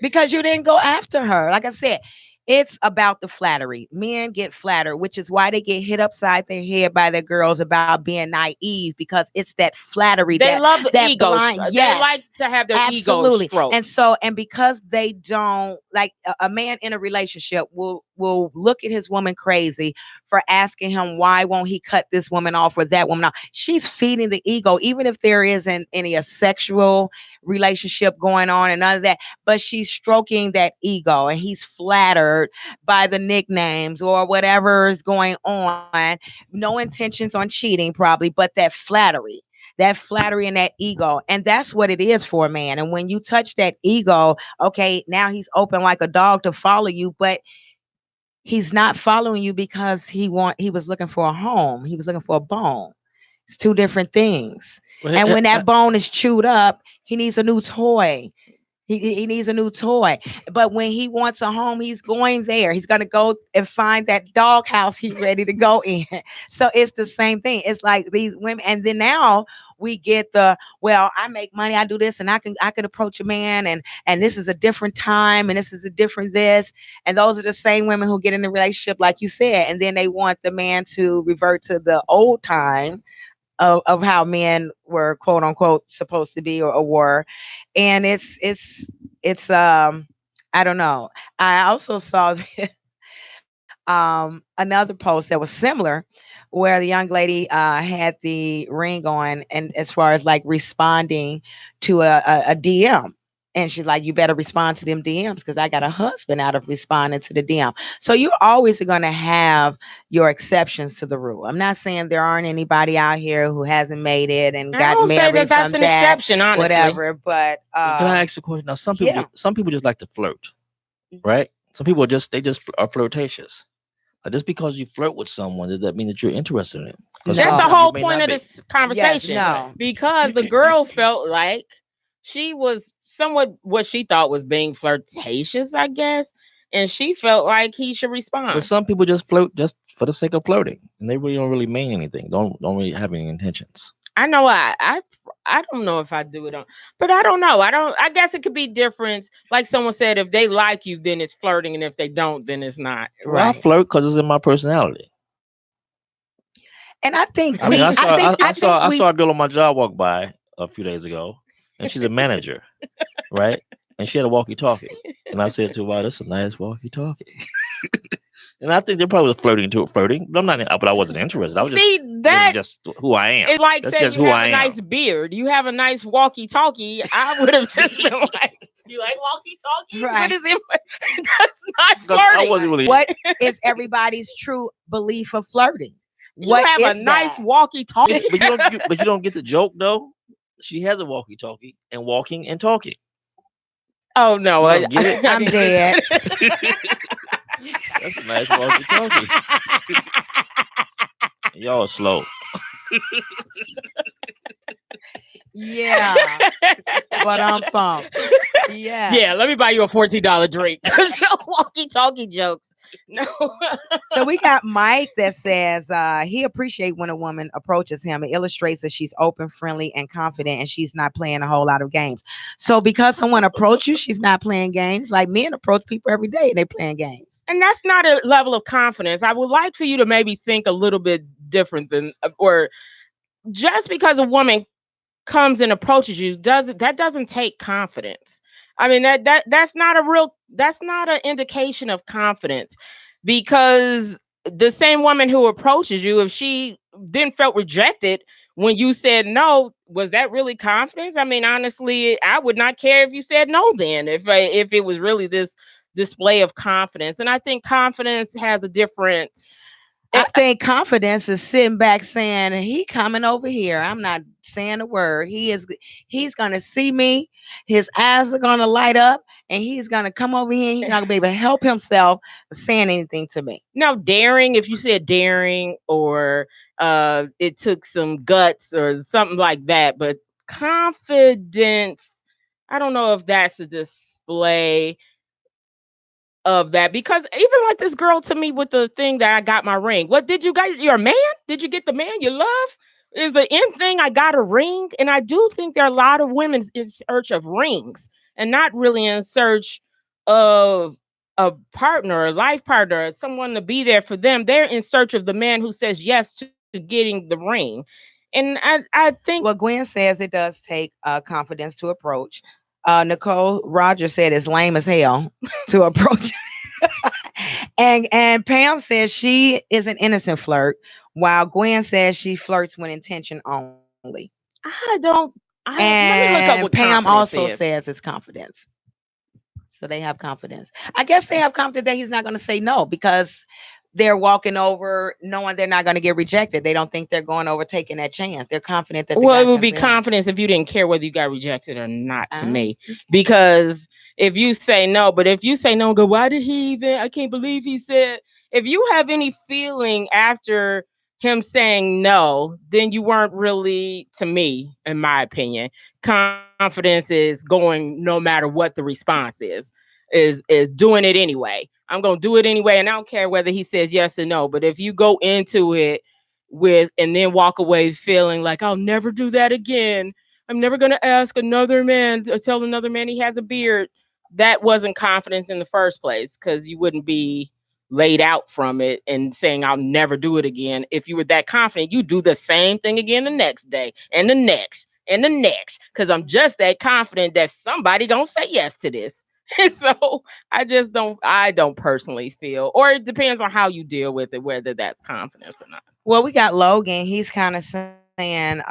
because you didn't go after her. Like I said, it's about the flattery. Men get flattered, which is why they get hit upside their head by their girls about being naive because it's that flattery They love the that ego. blind. They Yes, like to have their ego absolutely. stroked. And because they don't like a man in a relationship will look at his woman crazy for asking him why won't he cut this woman off or that woman off. She's feeding the ego, even if there isn't any a sexual relationship going on and none of that, but she's stroking that ego and he's flattered by the nicknames or whatever is going on. No intentions on cheating, probably, but that flattery and that ego. And that's what it is for a man. And when you touch that ego, okay, now he's open like a dog to follow you, but he's not following you because he was looking for a home. He was looking for a bone. It's two different things. Well, And when that bone is chewed up, he needs a new toy. He needs a new toy. But when he wants a home, he's going there. He's going to go and find that doghouse he's ready to go in. So it's the same thing. It's like these women. And then now we get well, I make money, I do this, and I can approach a man, and this is a different time, and this is a different this. And those are the same women who get in the relationship, like you said, and then they want the man to revert to the old time of how men were quote unquote supposed to be or were. And it's I don't know. I also saw another post that was similar where the young lady had the ring on and as far as like responding to a DM. And she's like, you better respond to them DMs because I got a husband out of responding to the DM. So you're always going to have your exceptions to the rule. I'm not saying there aren't anybody out here who hasn't made it and I got don't say married that that's from an that, exception, honestly. whatever. But can I ask a question? Now, yeah. some people just like to flirt, right? Some people just are flirtatious. Just because you flirt with someone, does that mean that you're interested in them? Because That's the sometimes you whole may point not of be. this conversation. Yes, no. Because the girl felt like she was somewhat what she thought was being flirtatious, I guess. And she felt like he should But respond. some people just flirt just for the sake of flirting, and they really don't really mean anything. Don't really have any intentions. I know I don't know if I do it on, but I don't know. I guess it could be different. Like someone said, if they like you, then it's flirting, and if they don't, then it's not. Well, I Right. flirt because it's in my personality. And I think I mean, I we saw a girl on my job walk by a few days ago, and she's a manager, right? And she had a walkie-talkie, and I said to her, "Wow, that's a nice walkie-talkie." And I think they're probably flirting to it, flirting. But I'm not. But I wasn't interested. I was just See, really that just who I am. it's like That's saying just you who have I a am. nice beard, you have a nice walkie-talkie. I would have just been like, "You like walkie-talkies? What Right. is it?" That's not Because I flirting. wasn't really. What is everybody's true belief of flirting? You What have a is nice that? walkie-talkie. But you don't get the joke though. She has a walkie-talkie and walking and talking. Oh no, You I, don't get it. I'm dead. That's a nice walkie-talkie. Y'all slow. Yeah. But I'm pumped. Yeah. Yeah, let me buy you a $14 drink. Your walkie-talkie jokes. No. So we got Mike that says he appreciates when a woman approaches him. It illustrates that she's open, friendly, and confident, and she's not playing a whole lot of games. So because someone approaches you, she's not playing games. Like men approach people every day and they playing games. And that's not a level of confidence. I would like for you to maybe think a little bit different than, or just because a woman comes and approaches you doesn't take confidence. I mean that's not an indication of confidence, because the same woman who approaches you, if she then felt rejected when you said no, was that really confidence? I mean, honestly, I would not care if you said no then, if it was really this display of confidence. And I think confidence has a different. I think confidence is sitting back saying he coming over here. I'm not saying a word. He's gonna see me. His eyes are gonna light up, and he's gonna come over here. And he's not gonna be able to help himself saying anything to me. Now, daring, if you said daring, or it took some guts or something like that, but confidence, I don't know if that's a display of that, because even like this girl to me with the thing that I got my ring. What did you guys? You're a man? Did you get the man you love? Is the end thing I got a ring? And I do think there are a lot of women in search of rings and not really in search of a partner, a life partner, someone to be there for them. They're in search of the man who says yes to getting the ring. And I think, Well, Gwen says it does take confidence to approach. Nicole Rogers said it's lame as hell to approach. And Pam says she is an innocent flirt, while Gwen says she flirts with intention only. I don't. Let me look up And what Pam confidence also is. says it's confidence. So they have confidence. I guess they have confidence that he's not going to say no because they're walking over knowing they're not going to get rejected. They don't think they're going over taking that chance. They're confident that the Well, it guy's would going to be say no. confidence if you didn't care whether you got rejected or not, to Uh-huh. me. Because if you say no, but if you say no and go, why did he even? I can't believe he said. If you have any feeling after him saying no, then you weren't really, to me, in my opinion, confidence is going no matter what the response is doing it anyway. I'm gonna do it anyway, and I don't care whether he says yes or no. But if you go into it with and then walk away feeling like I'll never do that again. I'm never going to ask another man or tell another man he has a beard. That wasn't confidence in the first place, because you wouldn't be laid out from it and saying I'll never do it again. If you were that confident, you do the same thing again the next day and the next and the next, because I'm just that confident that somebody gonna say yes to this. And so I don't personally feel, or it depends on how you deal with it, whether that's confidence or not. Well, we got Logan. He's kind of saying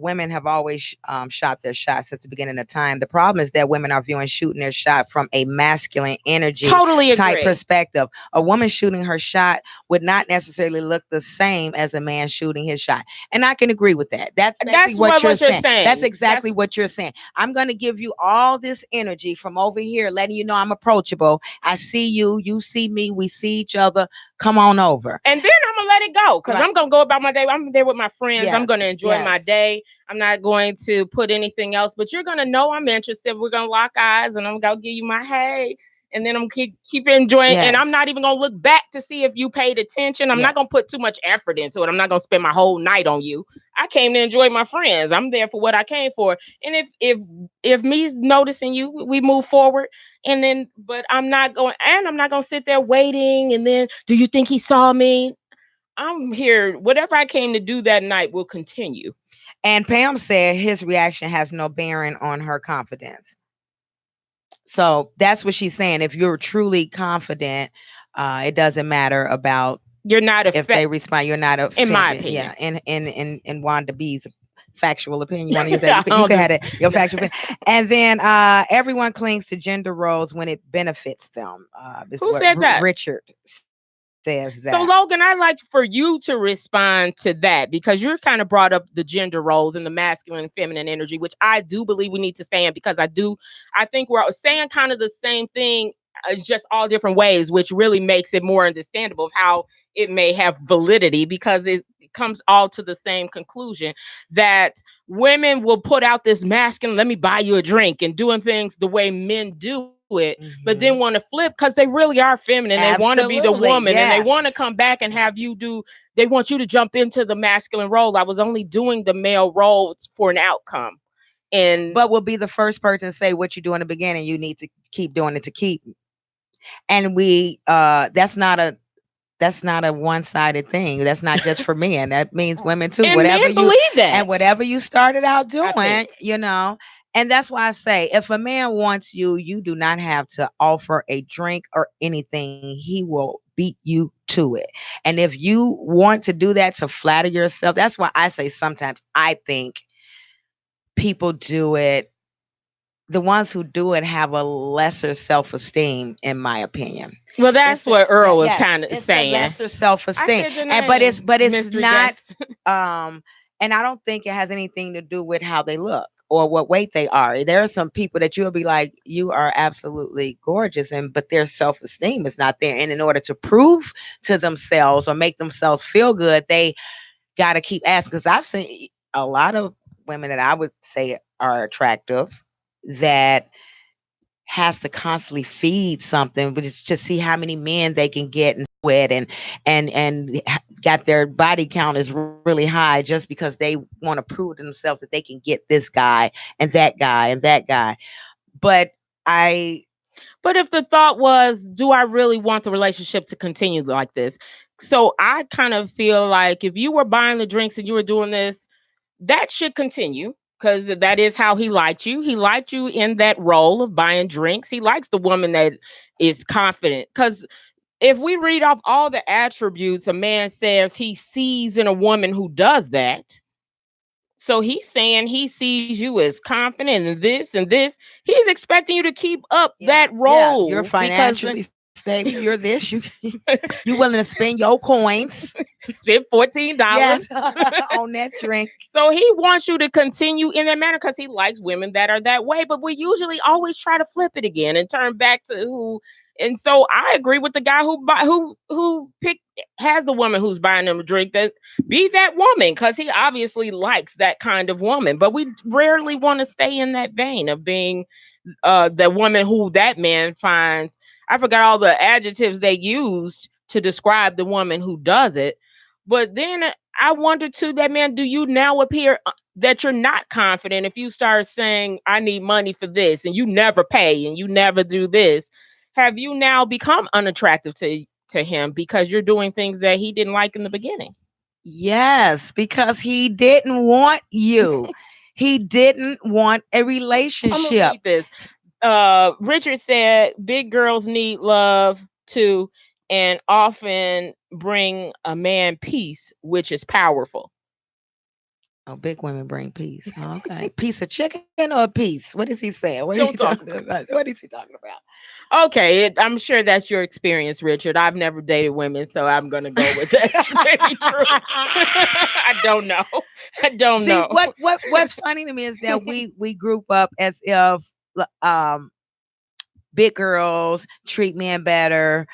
women have always shot their shot since the beginning of time. The problem is that women are viewing shooting their shot from a masculine energy Totally type agree. perspective. A woman shooting her shot would not necessarily look the same as a man shooting his shot. And I can agree with that. That's basically what you're saying. That's exactly what you're saying. I'm going to give you all this energy from over here, letting you know I'm approachable. I see you, you see me, we see each other. Come on over. And then I'm gonna let it go, because Right. I'm gonna go about my day. I'm there with my friends. I'm Yes, gonna enjoy my yes. day. I'm not going to put anything else. But you're gonna know I'm interested. We're gonna lock eyes, and I'm gonna give you my hey, and then I'm keep enjoying. And Yes. I'm not even gonna look back to see if you paid attention. I'm Yes. not gonna put too much effort into it. I'm not gonna spend my whole night on you. I came to enjoy my friends. I'm there for what I came for. And if me noticing you, we move forward. And then, but I'm not gonna sit there waiting. And then, do you think he saw me? I'm here. Whatever I came to do that night will continue. And Pam said his reaction has no bearing on her confidence. So that's what she's saying. If you're truly confident, It doesn't matter about you're not if they respond. You're not offended. In my opinion. Yeah. In Wanda B's factual opinion, you want to use that? You can have it. Your factual opinion. And then everyone clings to gender roles when it benefits them. Who said that? Richard says that. So Logan, I'd like for you to respond to that, because you're kind of brought up the gender roles and the masculine and feminine energy, which I do believe we need to stay in, because I think we're saying kind of the same thing, just all different ways, which really makes it more understandable of how it may have validity, because it comes all to the same conclusion that women will put out this masculine, let me buy you a drink, and doing things the way men do it, but then want to flip because they really are feminine. They want to be the woman, and they want to come back and have you they want you to jump into the masculine role. I was only doing the male role for an outcome. But will be the first person to say what you do in the beginning, you need to keep doing it to keep. And that's not a one-sided thing. That's not just for men. That means women too. And whatever men believe that. And whatever you started out doing, and that's why I say, if a man wants you, you do not have to offer a drink or anything. He will beat you to it. And if you want to do that to flatter yourself, that's why I say sometimes I think people do it. The ones who do it have a lesser self-esteem, in my opinion. Well, that's what Earl was kind of saying. Lesser self-esteem, but it's not. And I don't think it has anything to do with how they look or what weight they are. There are some people that you'll be like, you are absolutely gorgeous, but their self-esteem is not there. And in order to prove to themselves or make themselves feel good, they got to keep asking. Because I've seen a lot of women that I would say are attractive that has to constantly feed something, but it's just see how many men they can get and sweat and got their body count is really high just because they want to prove to themselves that they can get this guy and that guy and that guy. But if the thought was, do I really want the relationship to continue like this? So I kind of feel like if you were buying the drinks and you were doing this, that should continue. Because that is how he liked you. He liked you in that role of buying drinks. He likes the woman that is confident. Because if we read off all the attributes a man says he sees in a woman who does that, so he's saying he sees you as confident in this and this. He's expecting you to keep up that role. You're financially stable. You're this. You willing to spend your coins. Spend $14 on that drink. So he wants you to continue in that manner because he likes women that are that way. But we usually always try to flip it again and turn back to who. And so I agree with the guy who has the woman who's buying them a drink, that be that woman, because he obviously likes that kind of woman. But we rarely want to stay in that vein of being the woman who that man finds. I forgot all the adjectives they used to describe the woman who does it. But then I wonder too, that man, do you now appear that you're not confident if you start saying, I need money for this, and you never pay and you never do this? Have you now become unattractive to him because you're doing things that he didn't like in the beginning? Yes, because he didn't want you. He didn't want a relationship. I'm gonna read this. Richard said, big girls need love too, and often bring a man peace, which is powerful. Oh, big women bring peace. Okay. Piece of chicken or a piece? What is he saying? What is he talking about? Okay, I'm sure that's your experience, Richard. I've never dated women, so I'm going to go with that. I don't know. know. What's funny to me is that we group up as if big girls treat men better,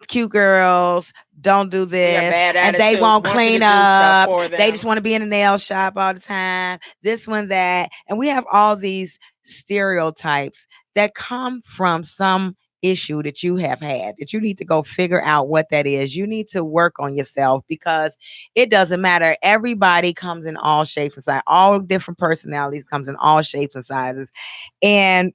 cute girls don't do this, and they won't clean up. They just want to be in a nail shop all the time. This one, that, and we have all these stereotypes that come from some issue that you have had that you need to go figure out what that is. You need to work on yourself because it doesn't matter. Everybody comes in all shapes and sizes. All different personalities comes in all shapes and sizes. And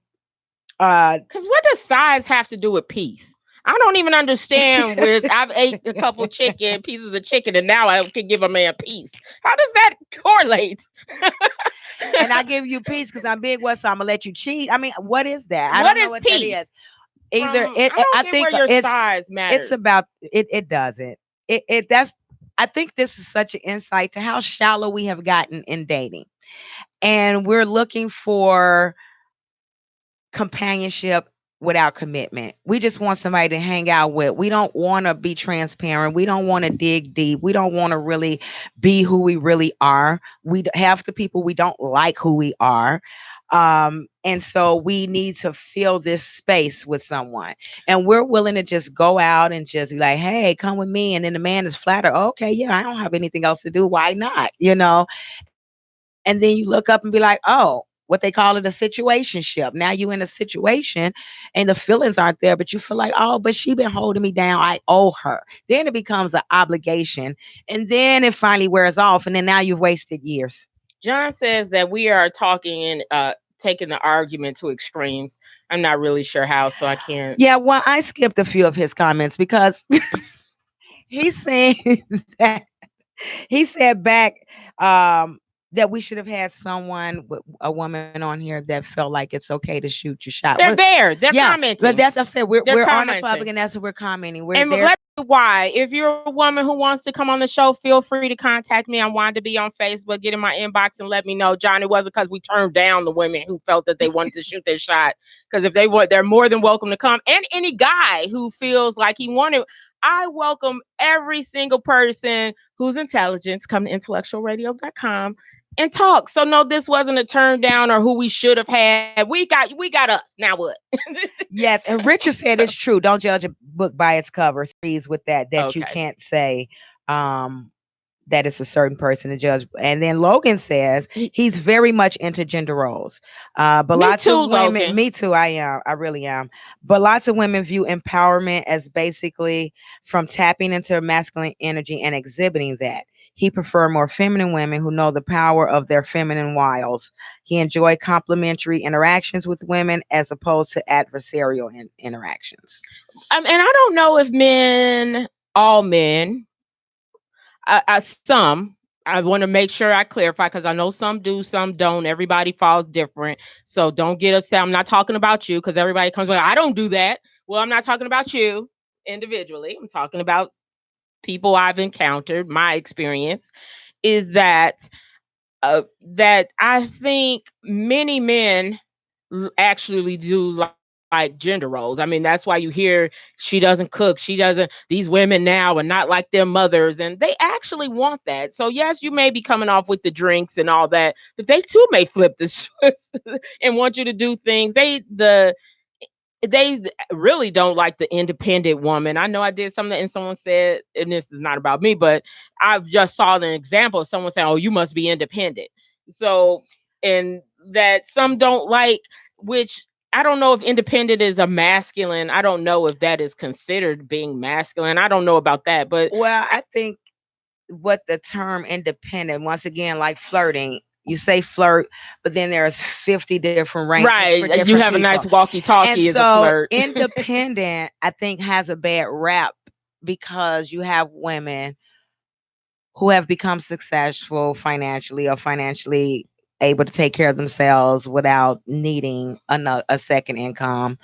because what does size have to do with peace? I don't even understand. I've ate a couple pieces of chicken, and now I can give a man peace. How does that correlate? And I give you peace because I'm big. So I'm gonna let you cheat? I mean, what is that? I what don't know is peace? That is. Either it, I think where your size matters. It's about it. It doesn't. That's. I think this is such an insight to how shallow we have gotten in dating, and we're looking for companionship without commitment. We just want somebody to hang out with. We don't want to be transparent. We don't want to dig deep. We don't want to really be who we really are. We have the people we don't like who we are. And so we need to fill this space with someone, and we're willing to just go out and just be like, hey, come with me. And then the man is flattered. Okay, yeah, I don't have anything else to do. Why not? And then you look up and be like, oh, what they call it, a situationship. Now you in a situation and the feelings aren't there, but you feel like, oh, but she been holding me down. I owe her. Then it becomes an obligation. And then it finally wears off. And then now you've wasted years. John says that we are talking and taking the argument to extremes. I'm not really sure how, so I can't. Yeah, well, I skipped a few of his comments because he's saying that he said back that we should have had a woman on here that felt like it's okay to shoot your shot. They're there. They're commenting. But that's I said we're on the public, and that's what we're commenting. And let me tell you why. If you're a woman who wants to come on the show, feel free to contact me. I wanted to be on Facebook. Get in my inbox and let me know. John, it wasn't because we turned down the women who felt that they wanted to shoot their shot. Because if they want, they're more than welcome to come. And any guy who feels like he wanted. I welcome every single person who's intelligent to come to IntellectualRadio.com and talk. So no, this wasn't a turn down or who we should have had. We got us. Now what? Yes, and Richard said it's true. Don't judge a book by its cover. Agrees with that. Okay. You can't say that it's a certain person to judge. And then Logan says he's very much into gender roles. But lots of women, Logan. Me too, I am. I really am. But lots of women view empowerment as basically from tapping into masculine energy and exhibiting that. He preferred more feminine women who know the power of their feminine wiles. He enjoyed complementary interactions with women as opposed to adversarial interactions. And I don't know if all men, some, I want to make sure I clarify because I know some do, some don't. Everybody falls different. So don't get upset. I'm not talking about you because everybody comes with, I don't do that. Well, I'm not talking about you individually. I'm talking about people I've encountered. My experience is that I think many men actually do like gender roles. I mean, that's why you hear she doesn't cook. These women now are not like their mothers, and they actually want that. So yes, you may be coming off with the drinks and all that, but they too may flip the switch and want you to do things. They really don't like the independent woman. I know I did something and someone said, and this is not about me, but I've just saw an example of someone saying, oh, you must be independent. So, and that some don't like, which I don't know if independent is a masculine. I don't know if that is considered being masculine. I don't know about that, but. Well, I think what the term independent, once again, like flirting, you say flirt, but then there's 50 different ranges. Right. You have people. A nice walkie-talkie as a flirt. Independent, I think, has a bad rap because you have women who have become successful financially or financially able to take care of themselves without needing a second income.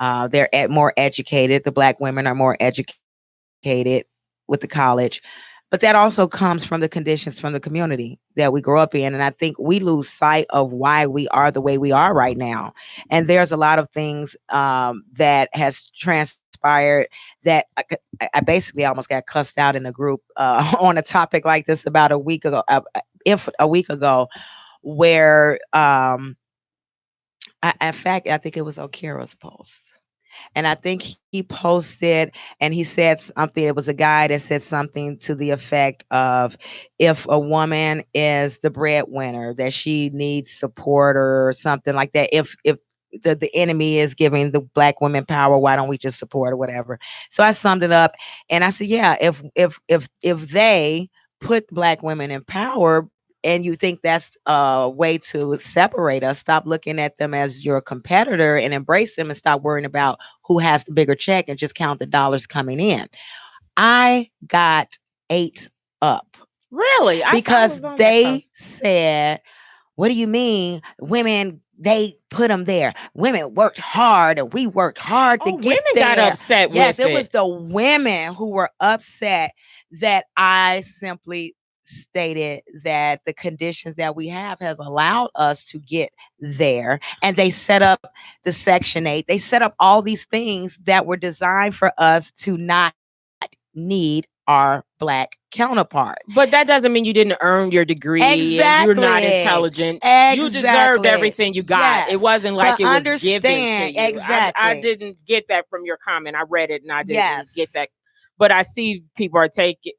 They're more educated. The Black women are more educated with the college. But that also comes from the conditions from the community that we grew up in. And I think we lose sight of why we are the way we are right now. And there's a lot of things that has transpired that I basically almost got cussed out in a group on a topic like this about a week ago, where in fact, I think it was Okira's post. And I think he posted and he said something. It was a guy that said something to the effect of, if a woman is the breadwinner, that she needs support or something like that. If the enemy is giving the Black women power, why don't we just support or whatever? So I summed it up and I said, yeah, if they put Black women in power, and you think that's a way to separate us, stop looking at them as your competitor and embrace them and stop worrying about who has the bigger check and just count the dollars coming in. I got 8 up. Really? Because they said What do you mean women, they put them there? Women worked hard and we worked hard to get women got there. upset Yes, with it was the women who were upset that I simply stated that the conditions that we have has allowed us to get there. And they set up the Section 8. They set up all these things that were designed for us to not need our black counterpart. But that doesn't mean you didn't earn your degree and you're not Exactly. intelligent. You deserved Exactly. everything you got. It Yes. wasn't like But it was given to understand you. I exactly. didn't get that from your comment. I read it and I didn't get Yes. that. But I see people are taking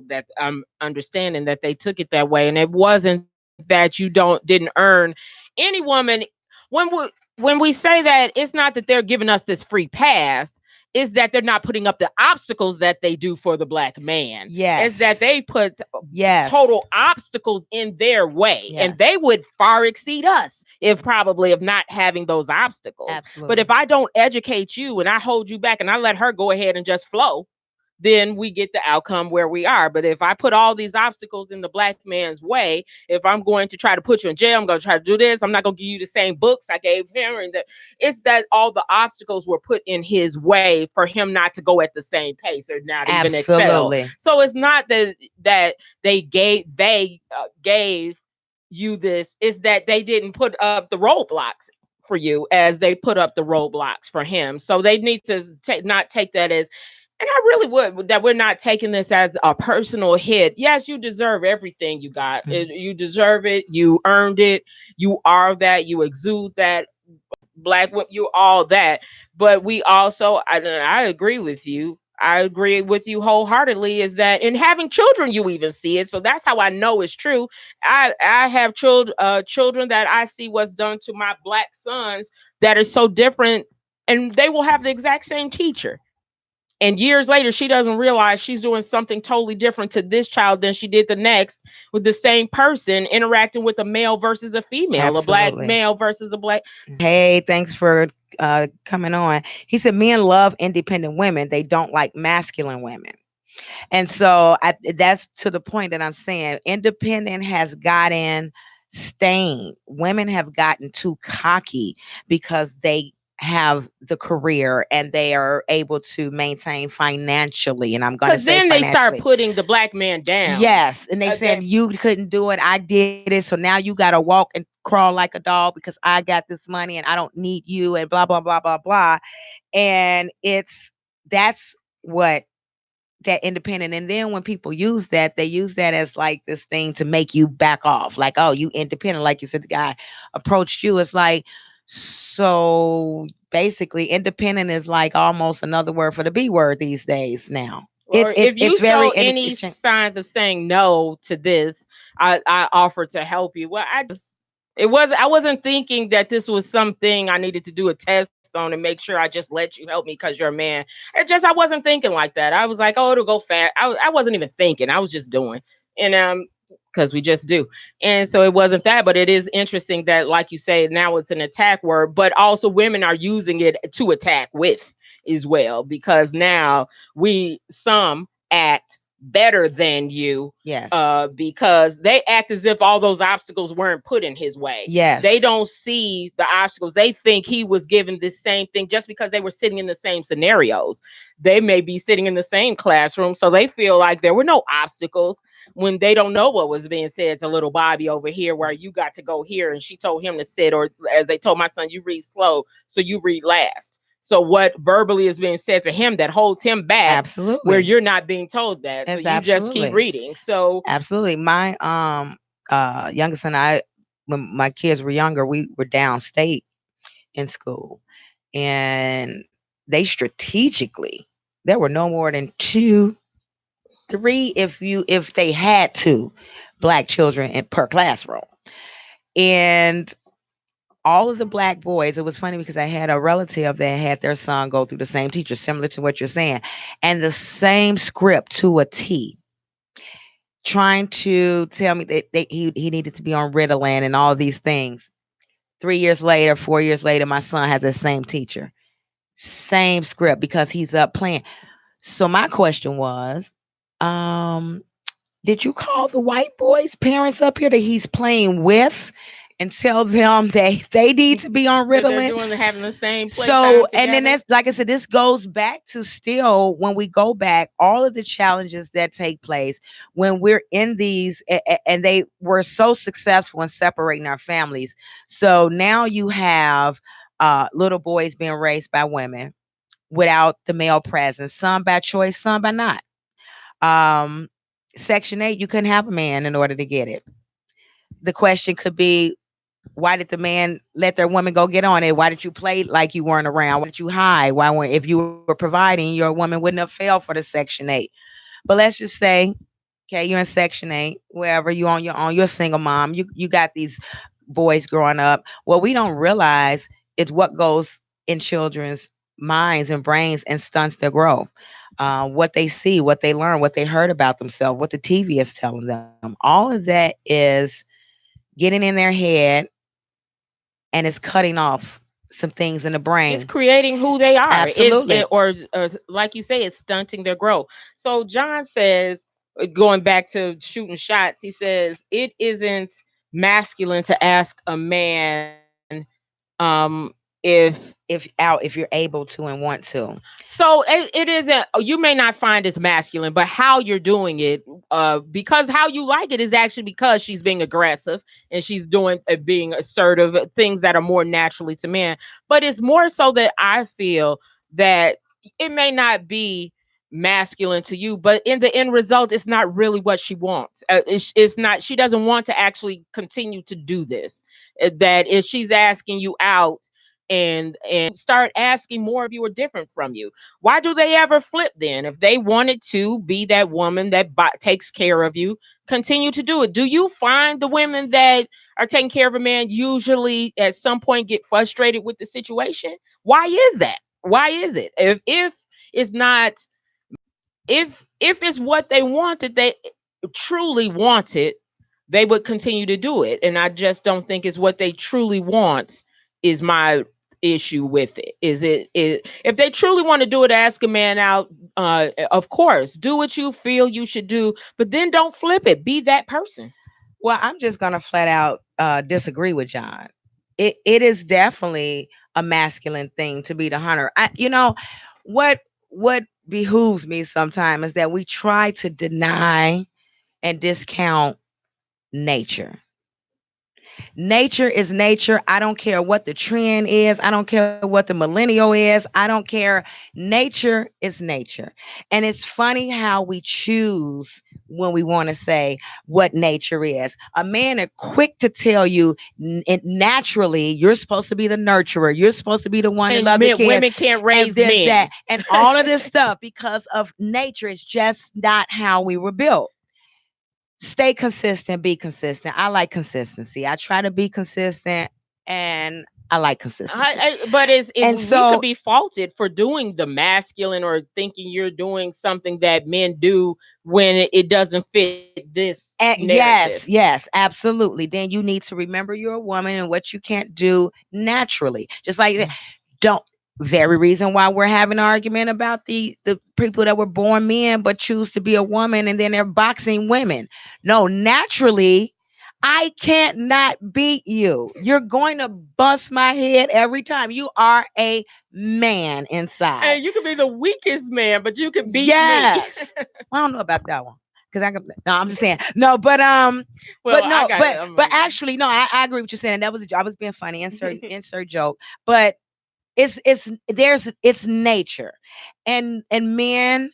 that. I'm understanding that they took it that way, and it wasn't that you didn't earn. Any woman, when we say that, it's not that they're giving us this free pass, is that they're not putting up the obstacles that they do for the black man. Yes. It's that they put Yes. total obstacles in their way, Yes. and they would far exceed us if probably of not having those obstacles. Absolutely. But if I don't educate you and I hold you back and I let her go ahead and just flow, then we get the outcome where we are. But if I put all these obstacles in the black man's way, if I'm going to try to put you in jail, I'm going to try to do this, I'm not going to give you the same books I gave him, and it's that all the obstacles were put in his way for him not to go at the same pace or not even excel. Absolutely. So it's not that they gave you this, is that they didn't put up the roadblocks for you as they put up the roadblocks for him. So they need to not take that as, and I really would, that we're not taking this as a personal hit. Yes, you deserve everything you got. You deserve it. You earned it. You are that. You exude that. Black, you all that. But we also, I agree with you. I agree with you wholeheartedly, is that in having children, you even see it. So that's how I know it's true. I have children that I see what's done to my black sons that is so different, and they will have the exact same teacher. And years later, she doesn't realize she's doing something totally different to this child than she did the next, with the same person interacting with a male versus a female, Absolutely. a black male versus a black. Hey, thanks for coming on. He said, men love independent women. They don't like masculine women. And so that's to the point that I'm saying independent has gotten stained. Women have gotten too cocky because they have the career and they are able to maintain financially. And I'm going to say then they start putting the black man down. Yes. And they said, you couldn't do it. I did it. So now you got to walk and crawl like a dog because I got this money and I don't need you and blah, blah, blah, blah, blah. And that's what that independent. And then when people use that, they use that as like this thing to make you back off. Like, oh, you independent. Like you said, the guy approached you. It's like, so basically independent is like almost another word for the B word these days now. Or if you show any signs of saying no to this, I offer to help you. Well, I wasn't thinking that this was something I needed to do a test on and make sure I just let you help me because you're a man. I wasn't thinking like that. I was like, oh, it'll go fast. I wasn't even thinking. I was just doing. And because we just do. And so it wasn't that, but it is interesting that, like you say, now it's an attack word, but also women are using it to attack with as well, because now some act better than you. Yes. Because they act as if all those obstacles weren't put in his way. Yes. They don't see the obstacles. They think he was given this same thing just because they were sitting in the same scenarios. They may be sitting in the same classroom, so they feel like there were no obstacles, when they don't know what was being said to little Bobby over here, where you got to go here and she told him to sit, or as they told my son, you read slow, so you read last. So what verbally is being said to him that holds him back, absolutely, where you're not being told that. So you just keep reading. So absolutely. My youngest and I, when my kids were younger, we were downstate in school, and they strategically, there were no more than 2, 3, if they had 2 black children per classroom. And all of the black boys, it was funny because I had a relative that had their son go through the same teacher, similar to what you're saying, and the same script to a T, trying to tell me that he needed to be on Ritalin and all these things. 3 years later, 4 years later, my son has the same teacher, same script, because he's up playing. So my question was, did you call the white boys' parents up here that he's playing with and tell them they need to be on that they're Ritalin. doing having the same So, playtime and then together. that's like I said, this goes back to still when we go back, all of the challenges that take place when we're in these, and they were so successful in separating our families. So now you have little boys being raised by women without the male presence, some by choice, some by not. Um, Section 8, you couldn't have a man in order to get it. The question could be, why did the man let their woman go get on it? Why did you play like you weren't around? Why did you hide? Why weren't, if you were providing, your woman wouldn't have failed for the Section 8. But let's just say, okay, you're in Section 8, wherever you on your own, you're a single mom. You got these boys growing up. What we don't realize is what goes in children's minds and brains and stunts their growth. What they see, what they learn, what they heard about themselves, what the TV is telling them. All of that is getting in their head, and it's cutting off some things in the It's brain. creating who they are. Absolutely. Or like you say, it's stunting their growth. So John says, going back to shooting shots, he says it isn't masculine to ask a man if If you're able to and want to. so it isn't. You may not find it's masculine, but how you're doing it, because how you like it is actually because she's being aggressive and she's doing being assertive, things that are more naturally to men. But it's more so that I feel that it may not be masculine to you, but in the end result, it's not really what she wants. It's not. She doesn't want to actually continue to do this. That if she's asking you out and start asking more of you or different from you, why do they ever flip then? If they wanted to be that woman that takes care of you, continue to do it. Do you find the women that are taking care of a man usually at some point get frustrated with the situation? Why is that? Why is it? If it's not, if it's what they wanted, they truly wanted, they would continue to do it. And I just don't think it's what they truly want is my issue with it. If they truly want to do it, ask a man out, of course, do what you feel you should do, but then don't flip it. Be that person. Well, I'm just gonna flat out disagree with John. It is definitely a masculine thing to be the hunter. What what behooves me sometimes is that we try to deny and discount nature. Nature is nature. I don't care what the trend is. I don't care what the millennial is. I don't care. Nature is nature. And it's funny how we choose when we want to say what nature is. A man is quick to tell you naturally, you're supposed to be the nurturer. You're supposed to be the one that And love the kids. women can't raise And this, men. that, and all of this stuff because of nature is just not how we were built. Stay consistent, be consistent. I like consistency. I try to be consistent and I like consistency. But And you so could be faulted for doing the masculine or thinking you're doing something that men do when it doesn't fit this narrative. yes, absolutely. Then you need to remember you're a woman and what you can't do naturally. Just like that. Don't Very reason why we're having an argument about the people that were born men but choose to be a woman and then they're boxing women. No, naturally, I can't not beat you. You're going to bust my head every time. You are a man inside. And you could be the weakest man, but you can beat Yes. me. I don't know about that one. Cause I can, no, I'm just saying no, but Well, but no, I got but actually no, I agree with you saying that was I was being funny, insert joke, but it's nature, and men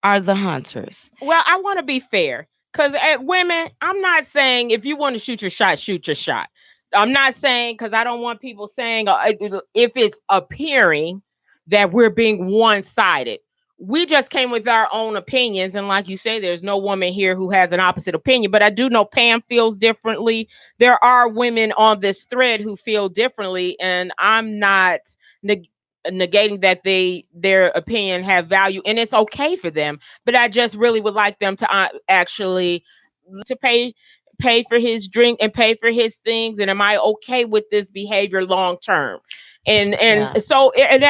are the hunters. Well, I want to be fair because women, I'm not saying if you want to shoot your shot, shoot your shot. I'm not saying because I don't want people saying if it's appearing that we're being one sided. We just came with our own opinions. And like you say, there's no woman here who has an opposite opinion. But I do know Pam feels differently. There are women on this thread who feel differently. And I'm not negating that their opinion have value and it's okay for them, but I just really would like them to actually to pay for his drink and pay for his things, and am I okay with this behavior long term? And so and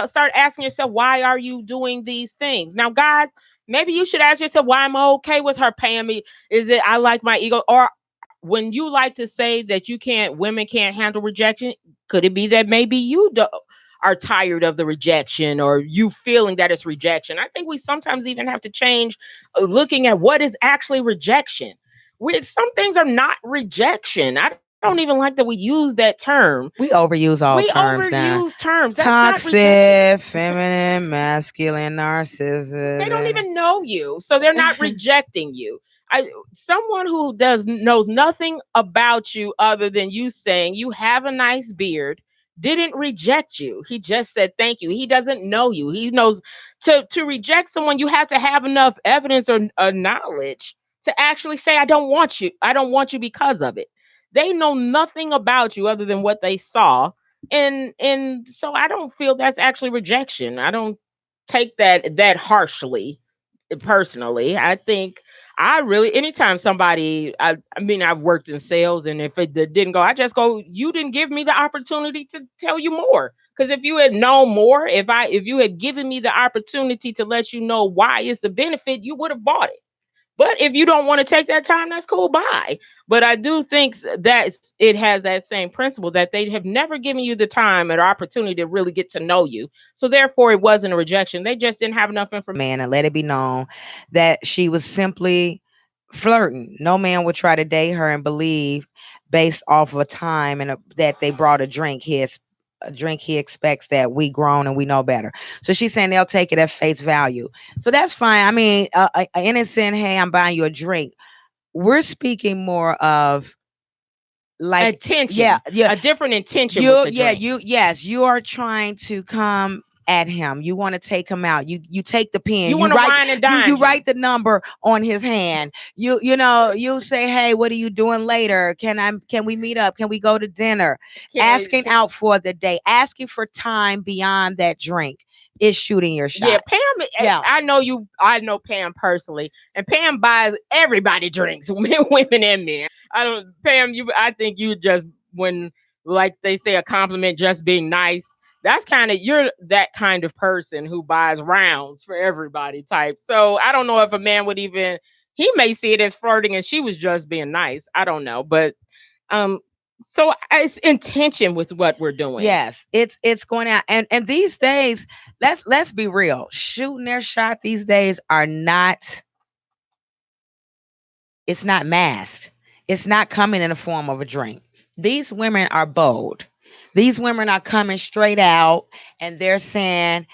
start asking yourself, why are you doing these things? Now guys, maybe you should ask yourself, why am I okay with her paying me? Is it I like my ego, or when you like to say that women can't handle rejection, could it be that maybe you are tired of the rejection, or you feeling that it's rejection? I think we sometimes even have to change looking at what is actually rejection. Some things are not rejection. I don't even like that we use that term. We overuse all terms now. Terms. That's toxic, feminine, masculine, narcissism. They don't even know you, so they're not rejecting you. Someone who knows nothing about you other than you saying you have a nice beard didn't reject you. He just said thank you. He doesn't know you. He knows to reject someone, you have to have enough evidence or knowledge to actually say, I don't want you. I don't want you because of it. They know nothing about you other than what they saw. And so I don't feel that's actually rejection. I don't take that harshly personally. I think anytime somebody, I mean, I've worked in sales, and if it didn't go, I just go, you didn't give me the opportunity to tell you more. Because if you had known more, if you had given me the opportunity to let you know why it's a benefit, you would have bought it. But if you don't want to take that time, that's cool. Bye. But I do think that it has that same principle, that they have never given you the time or opportunity to really get to know you. So therefore, it wasn't a rejection. They just didn't have enough information. Man, and let it be known that she was simply flirting. No man would try to date her and believe, based off of a time and that they brought a drink. He expects that we grown and we know better. So she's saying they'll take it at face value. So that's fine. I mean, innocent, hey, I'm buying you a drink. We're speaking more of like attention. Yeah, a different intention. You are trying to come at him. You want to take him out. You take the pen. You want to wine and dine. You write the number on his hand. You say, hey, what are you doing later? Can we meet up? Can we go to dinner? Asking out for the day. Asking for time beyond that drink is shooting your shot. Yeah, Pam. Yeah, I know Pam personally, and Pam buys everybody drinks, women and men. Pam. I think you just, when, like they say, a compliment just being nice. You're that kind of person who buys rounds for everybody type. So I don't know if a man would even, he may see it as flirting and she was just being nice. I don't know. But so it's intention with what we're doing. Yes, it's going out. And these days, let's be real. Shooting their shot these days it's not masked. It's not coming in the form of a drink. These women are bold. These women are coming straight out, and they're saying,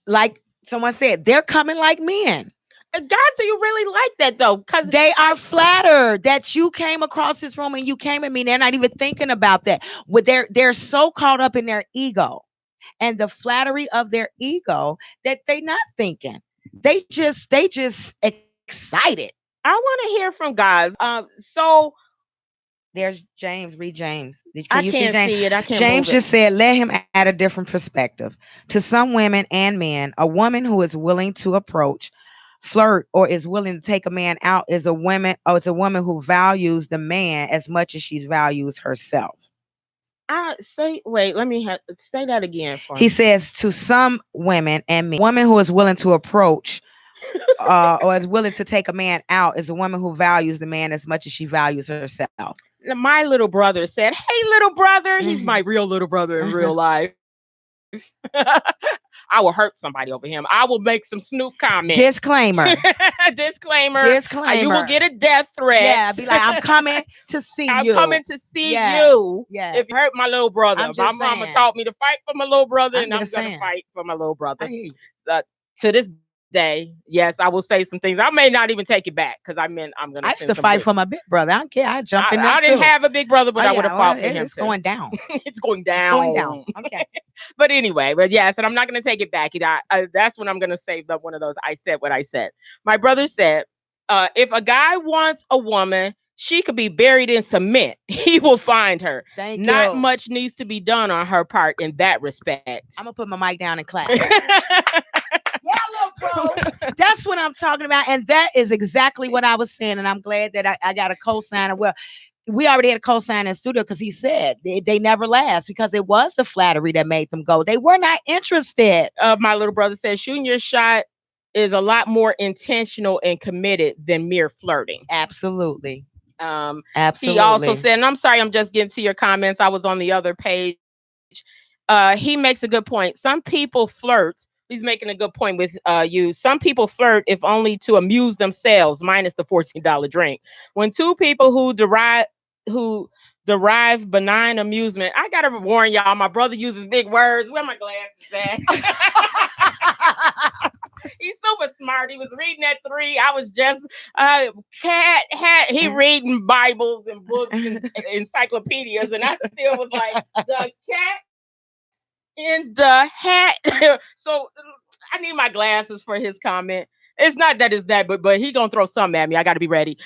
like someone said, they're coming like men. God, do you really like that though? Because they are flattered that you came across this room and you came at me. They're not even thinking about that. They're so caught up in their ego and the flattery of their ego that they're not thinking. They just excited. I want to hear from guys. So there's James. Read James. I can't see it. I can't. James just said, let him add a different perspective. To some women and men, a woman who is willing to approach, flirt, or is willing to take a man out is a woman who values the man as much as she values herself. Wait, let me say that again for He says, to some women and men, a woman who is willing to approach or is willing to take a man out is a woman who values the man as much as she values herself. My little brother said, hey, little brother. He's my real little brother in real life. I will hurt somebody over him. I will make some Snoop comments. Disclaimer. Disclaimer. You will get a death threat. Yeah, be like, I'm coming to see you. I'm coming to see you. Yes. If you hurt my little brother. My mama taught me to fight for my little brother, and I'm going to fight for my little brother. To this day, yes, I will say some things. I may not even take it back because I'm going to. I used to fight for my big brother. I don't care. I jump in there. I didn't have a big brother, but I would have fought for him. It's going down. It's going down. Okay. But anyway, yes, and I'm not going to take it back. That's when I'm going to say one of those. I said what I said. My brother said, if a guy wants a woman, she could be buried in cement. He will find her. Not much needs to be done on her part in that respect. I'm going to put my mic down and clap. Yeah, little bro. That's what I'm talking about. And that is exactly what I was saying. And I'm glad that I got a co-signer. Well, we already had a co-sign in the studio because he said they never last because it was the flattery that made them go. They were not interested. My little brother said shooting your shot is a lot more intentional and committed than mere flirting. Absolutely. He also Absolutely. said, and I'm sorry, I'm just getting to your comments. I was on the other page. He makes a good point. Some people flirt. He's making a good point with you. Some people flirt if only to amuse themselves, minus the $14 drink. When two people who derive benign amusement. I gotta warn y'all, my brother uses big words. Where my glasses at? He's super smart. He was reading at 3. I was just cat hat. He reading Bibles and books and encyclopedias, and I still was like the cat in the hat. So I need my glasses for his comment. It's not that it's that, but he gonna throw something at me. I got to be ready.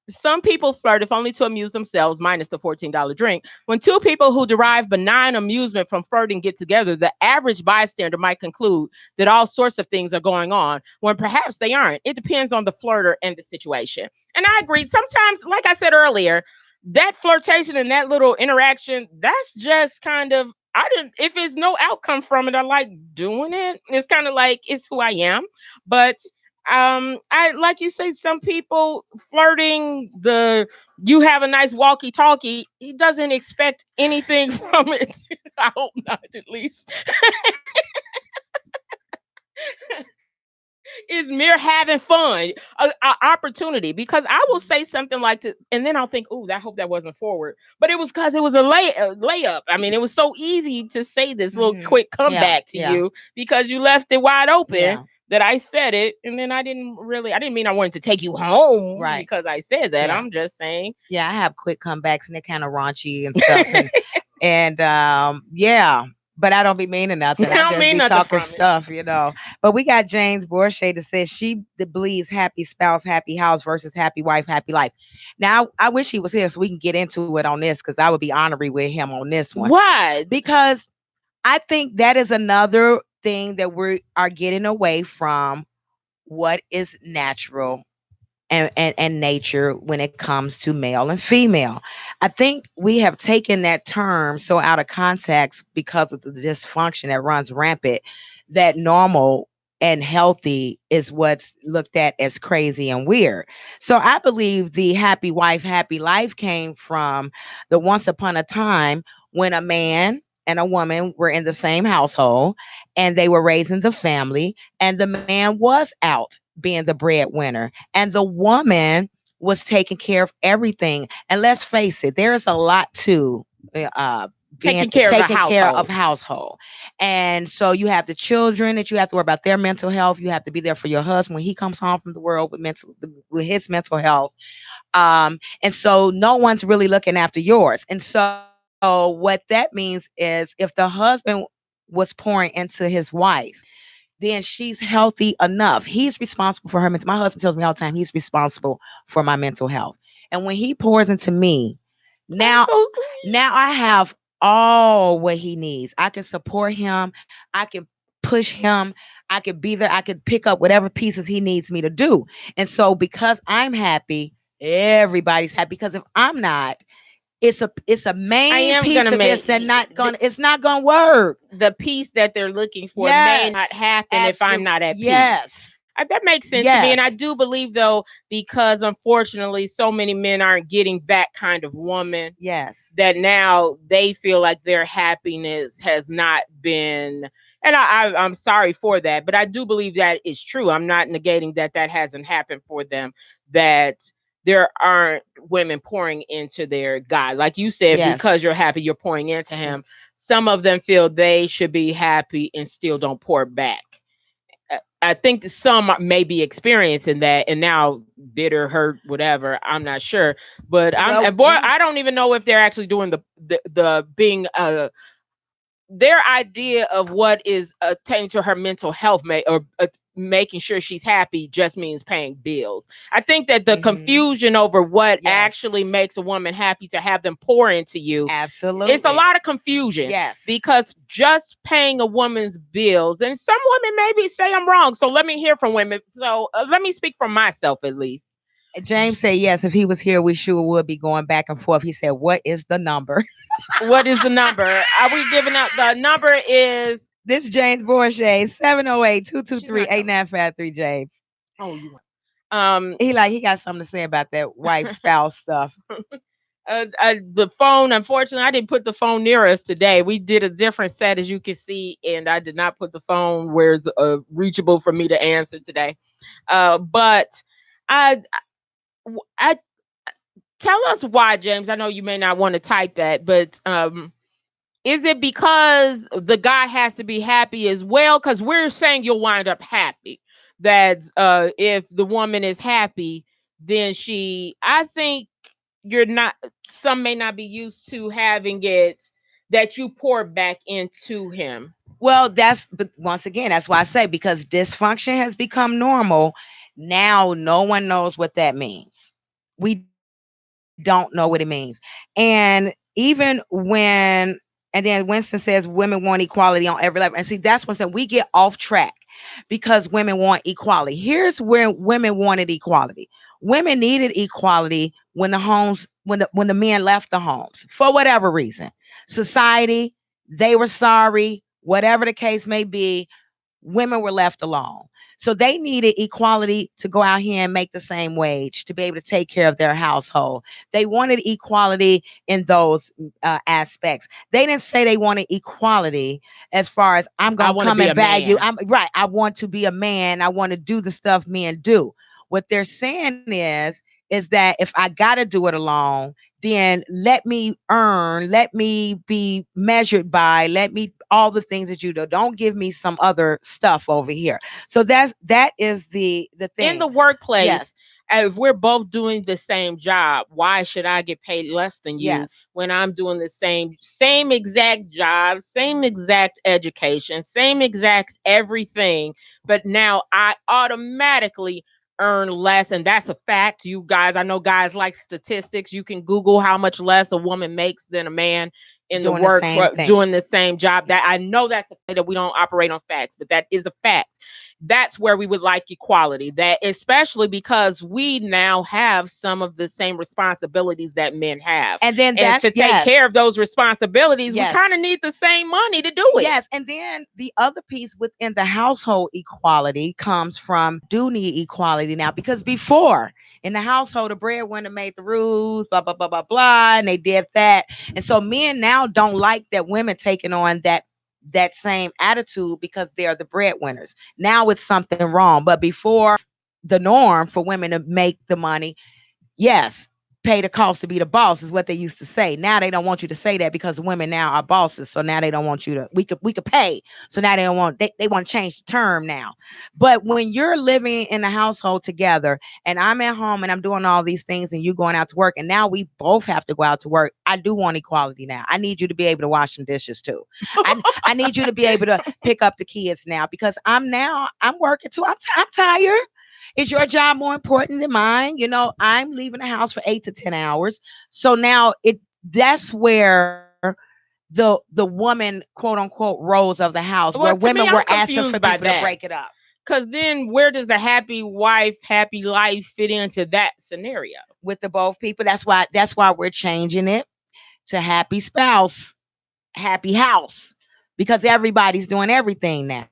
Some people flirt if only to amuse themselves, minus the $14 drink. When two people who derive benign amusement from flirting get together, the average bystander might conclude that all sorts of things are going on, when perhaps they aren't. It depends on the flirter and the situation. And I agree. Sometimes, like I said earlier, that flirtation and that little interaction, that's just kind of, I didn't, if there's no outcome from it, I like doing it. It's kind of like it's who I am. But I like you say, some people flirting, the you have a nice walkie talkie, he doesn't expect anything from it. I hope not, at least. Is mere having fun, a opportunity. Because I will say something like this, and then I'll think, "Oh, I hope that wasn't forward." But it was because it was a layup. I mean, it was so easy to say this little quick comeback to you because you left it wide open. Yeah. That I said it, and then I didn't mean I wanted to take you home because I said that. Yeah. I'm just saying. Yeah, I have quick comebacks and they're kind of raunchy and stuff, and yeah. But I don't be meaning nothing. I I don't just mean be nothing talking from it. stuff, But we got James Borche that says she believes happy spouse, happy house versus happy wife, happy life. Now, I wish he was here so we can get into it on this, because I would be honorary with him on this one. Why? Because I think that is another thing that we are getting away from what is natural and nature when it comes to male and female. I think we have taken that term so out of context because of the dysfunction that runs rampant, that normal and healthy is what's looked at as crazy and weird. So I believe the happy wife, happy life came from the once upon a time when a man and a woman were in the same household and they were raising the family, and the man was out being the breadwinner, and the woman was taking care of everything. And let's face it, there is a lot to Taking care of a household. And so you have the children that you have to worry about their mental health. You have to be there for your husband when he comes home from the world with his mental health. And so no one's really looking after yours. And so what that means is if the husband was pouring into his wife, then she's healthy enough. He's responsible for her mental. My husband tells me all the time he's responsible for my mental health. And when he pours into me, now I have all what he needs. I can support him. I can push him. I can be there. I can pick up whatever pieces he needs me to do. And so because I'm happy, everybody's happy. Because if I'm not, it's a main piece of this that it's not gonna work. The piece that they're looking for may not happen if I'm not at peace. That makes sense to me. And I do believe, though, because unfortunately so many men aren't getting that kind of woman. That now they feel like their happiness has not been. And I'm sorry for that, but I do believe that is true. I'm not negating that hasn't happened for them, that there aren't women pouring into their guy. Like you said, because you're happy, you're pouring into him. Some of them feel they should be happy and still don't pour back. I think some may be experiencing that and now bitter, hurt, whatever. I'm not sure, but I don't even know if they're actually doing the being their idea of what is attaining to her mental health or making sure she's happy just means paying bills. I think that the confusion over what actually makes a woman happy to have them pour into you. Absolutely. It's a lot of confusion. Because just paying a woman's bills, and some women maybe say I'm wrong. So let me hear from women. So let me speak for myself at least. James said, yes, if he was here, we sure would be going back and forth. He said, what is the number? What is the number? Are we giving out? The number is... This James Borche, 708-223-8953, James. Oh, you want... He got something to say about that wife spouse stuff. The phone, unfortunately, I didn't put the phone near us today. We did a different set, as you can see, and I did not put the phone where it's reachable for me to answer today. But I, I tell us why, James. I know you may not want to type that, but is it because the guy has to be happy as well? Because we're saying you'll wind up happy. That if the woman is happy, then I think you're not, some may not be used to having it that you pour back into him. Well, but once again, that's why I say, because dysfunction has become normal. Now no one knows what that means. We don't know what it means. And even when, and then Winston says women want equality on every level. And see, that's what we get off track because women want equality. Here's where women wanted equality. Women needed equality when the men left the homes for whatever reason. Society, they were sorry, whatever the case may be, women were left alone. So they needed equality to go out here and make the same wage, to be able to take care of their household. They wanted equality in those aspects. They didn't say they wanted equality as far as I'm going to come and bag you. I'm right. I want to be a man. I want to do the stuff men do. What they're saying is that if I got to do it alone, then let me earn, let me be measured by, let me all the things that you do. Don't give me some other stuff over here. So that is the thing. In the workplace, yes. If we're both doing the same job, why should I get paid less than you when I'm doing the same exact job, same exact education, same exact everything, but now I automatically earn less? And that's a fact. You guys, I know guys like statistics. You can Google how much less a woman makes than a man in the work doing the same job. That I know that's a fact, that we don't operate on facts, but that is a fact. That's where we would like equality, that especially because we now have some of the same responsibilities that men have. And then to take care of those responsibilities, we kind of need the same money to do it. Yes. And then the other piece within the household equality comes from do need equality now, because before in the household, the breadwinner made the rules, blah, blah, blah, blah, blah, and they did that. And so men now don't like that women taking on that same attitude because they are the breadwinners. Now it's something wrong. But before, the norm for women to make the money, yes, pay the cost to be the boss is what they used to say. Now they don't want you to say that because the women now are bosses. So now they don't want you to, we could pay. So now they want to change the term now. But when you're living in a household together and I'm at home and I'm doing all these things and you going out to work and now we both have to go out to work, I do want equality now. I need you to be able to wash some dishes too. I need you to be able to pick up the kids now because I'm working too. I'm tired. Is your job more important than mine? You know, I'm leaving the house for 8 to 10 hours. So now that's where the woman, quote unquote, roles of the house, where women were asking for people to break it up. Because then where does the happy wife, happy life fit into that scenario? With the both people. That's why we're changing it to happy spouse, happy house, because everybody's doing everything now.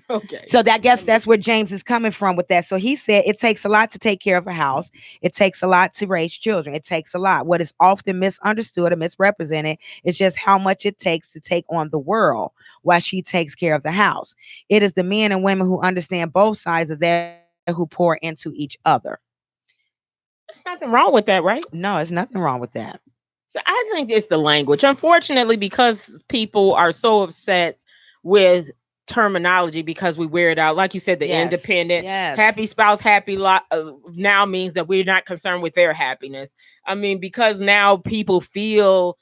Okay. So I guess that's where James is coming from with that. So he said it takes a lot to take care of a house. It takes a lot to raise children. It takes a lot. What is often misunderstood or misrepresented is just how much it takes to take on the world while she takes care of the house. It is the men and women who understand both sides of that who pour into each other. There's nothing wrong with that, right? No, there's nothing wrong with that. So I think it's the language. Unfortunately, because people are so upset with terminology because we wear it out, like you said, the independent, happy spouse, happy lot now means that we're not concerned with their happiness. I mean, because now people feel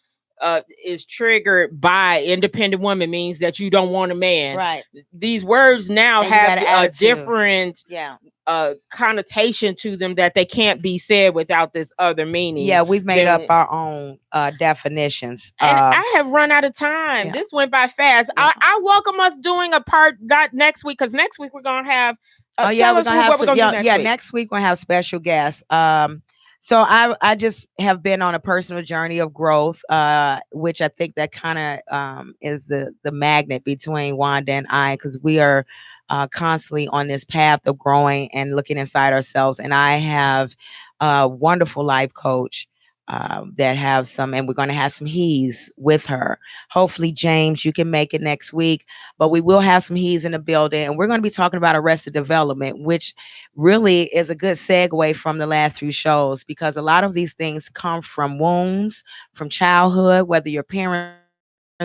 is triggered by independent woman means that you don't want a man. Right. These words now have a different connotation to them that they can't be said without this other meaning. Yeah, we've made up our own definitions. And I have run out of time. This went by fast. I welcome us doing a part not next week, because next week we're gonna have we're gonna have next week we're gonna have special guests. So I just have been on a personal journey of growth, which I think that kind of is the magnet between Wanda and I, because we are constantly on this path of growing and looking inside ourselves. And I have a wonderful life coach that have some, and we're going to have some he's with her. Hopefully, James, you can make it next week, but we will have some he's in the building, and we're going to be talking about arrested development, which really is a good segue from the last few shows, because a lot of these things come from wounds from childhood, whether your parents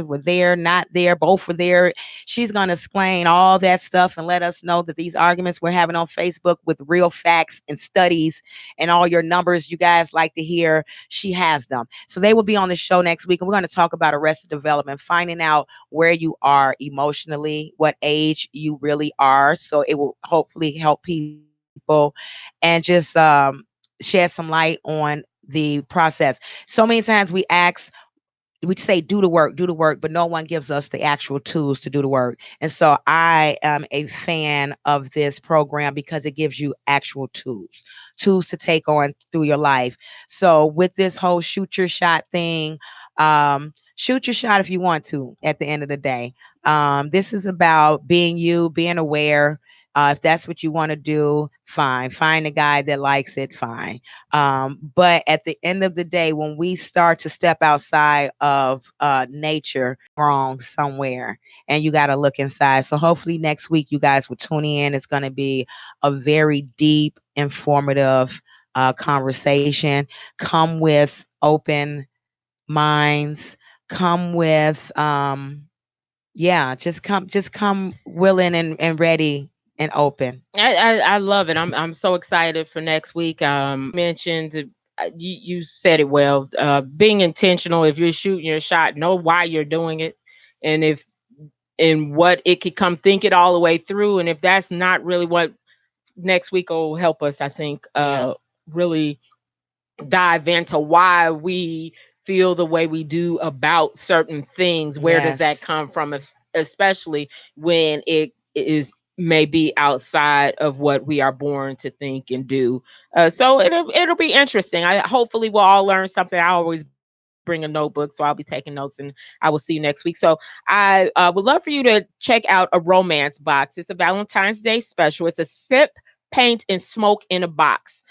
were there, not there, both were there. She's going to explain all that stuff and let us know that these arguments we're having on Facebook with real facts and studies and all your numbers you guys like to hear, she has them. So they will be on the show next week, and we're going to talk about arrested development, finding out where you are emotionally, what age you really are. So it will hopefully help people and just shed some light on the process. So many times we say do the work, but no one gives us the actual tools to do the work. And so I am a fan of this program because it gives you actual tools to take on through your life. So with this whole shoot your shot thing, shoot your shot if you want to at the end of the day. This is about being you, being aware. If that's what you want to do, fine. Find a guy that likes it, fine. But at the end of the day, when we start to step outside of nature, wrong somewhere, and you got to look inside. So hopefully next week you guys will tune in. It's going to be a very deep, informative conversation. Come with open minds. Come with just come willing and ready and open. I love it. I'm so excited for next week. Mentioned you said it well. Being intentional. If you're shooting your shot, know why you're doing it, and if and what it could come. Think it all the way through. And if that's not really what next week will help us, I think really dive into why we feel the way we do about certain things. Where does that come from? Especially when it is maybe outside of what we are born to think and do. So it'll be interesting. Hopefully we'll all learn something. I always bring a notebook, so I'll be taking notes, and I will see you next week. So I would love for you to check out a romance box. It's a Valentine's Day special. It's a sip, paint, and smoke in a box.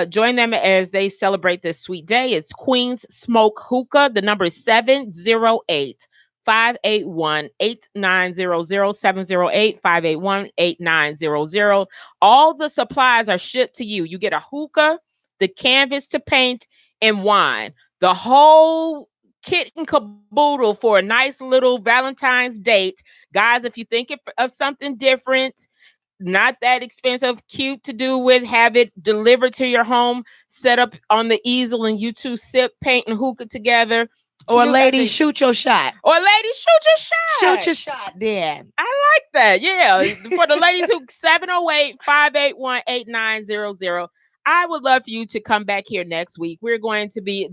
Join them as they celebrate this sweet day. It's Queen's Smoke Hookah. The number is 708 581 8900 708 581 8900. All the supplies are shipped to you. You get a hookah, the canvas to paint, and wine. The whole kit and caboodle for a nice little Valentine's date. Guys, if you think of something different, not that expensive, cute to do with, have it delivered to your home, set up on the easel, and you two sip, paint, and hookah together. Or ladies, shoot your shot. Or ladies, shoot your shot. Shoot your shot, then. I like that. Yeah. For the ladies who 708 581 8900. I would love for you to come back here next week. We're going to be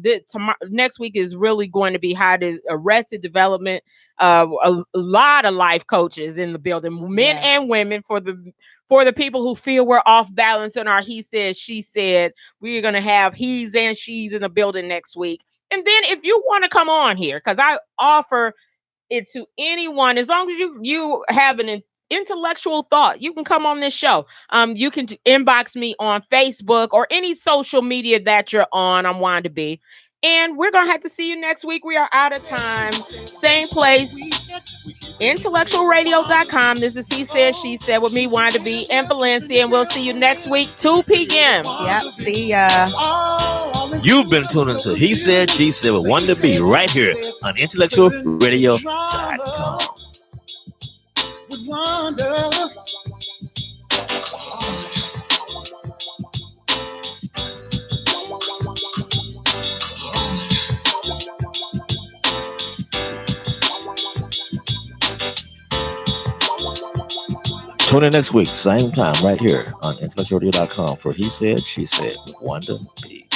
next week is really going to be how to arrested development. A lot of life coaches in the building, men and women, for the people who feel we're off balance in our he said, she said. We're going to have he's and she's in the building next week. And then if you want to come on here, because I offer it to anyone, as long as you have an intellectual thought, you can come on this show. You can inbox me on Facebook or any social media that you're on. I'm Wanda B. And we're going to have to see you next week. We are out of time. Same place. IntellectualRadio.com. This is He Said, She Said with me, Wanda B. and Valencia. And we'll see you next week, 2 p.m. Yep. See ya. You've been tuning to He Said, She Said with Wanda B right here on IntellectualRadio.com. With Wanda. Tune in next week, same time, right here on IntellectualRadio.com for He Said, She Said with Wanda B.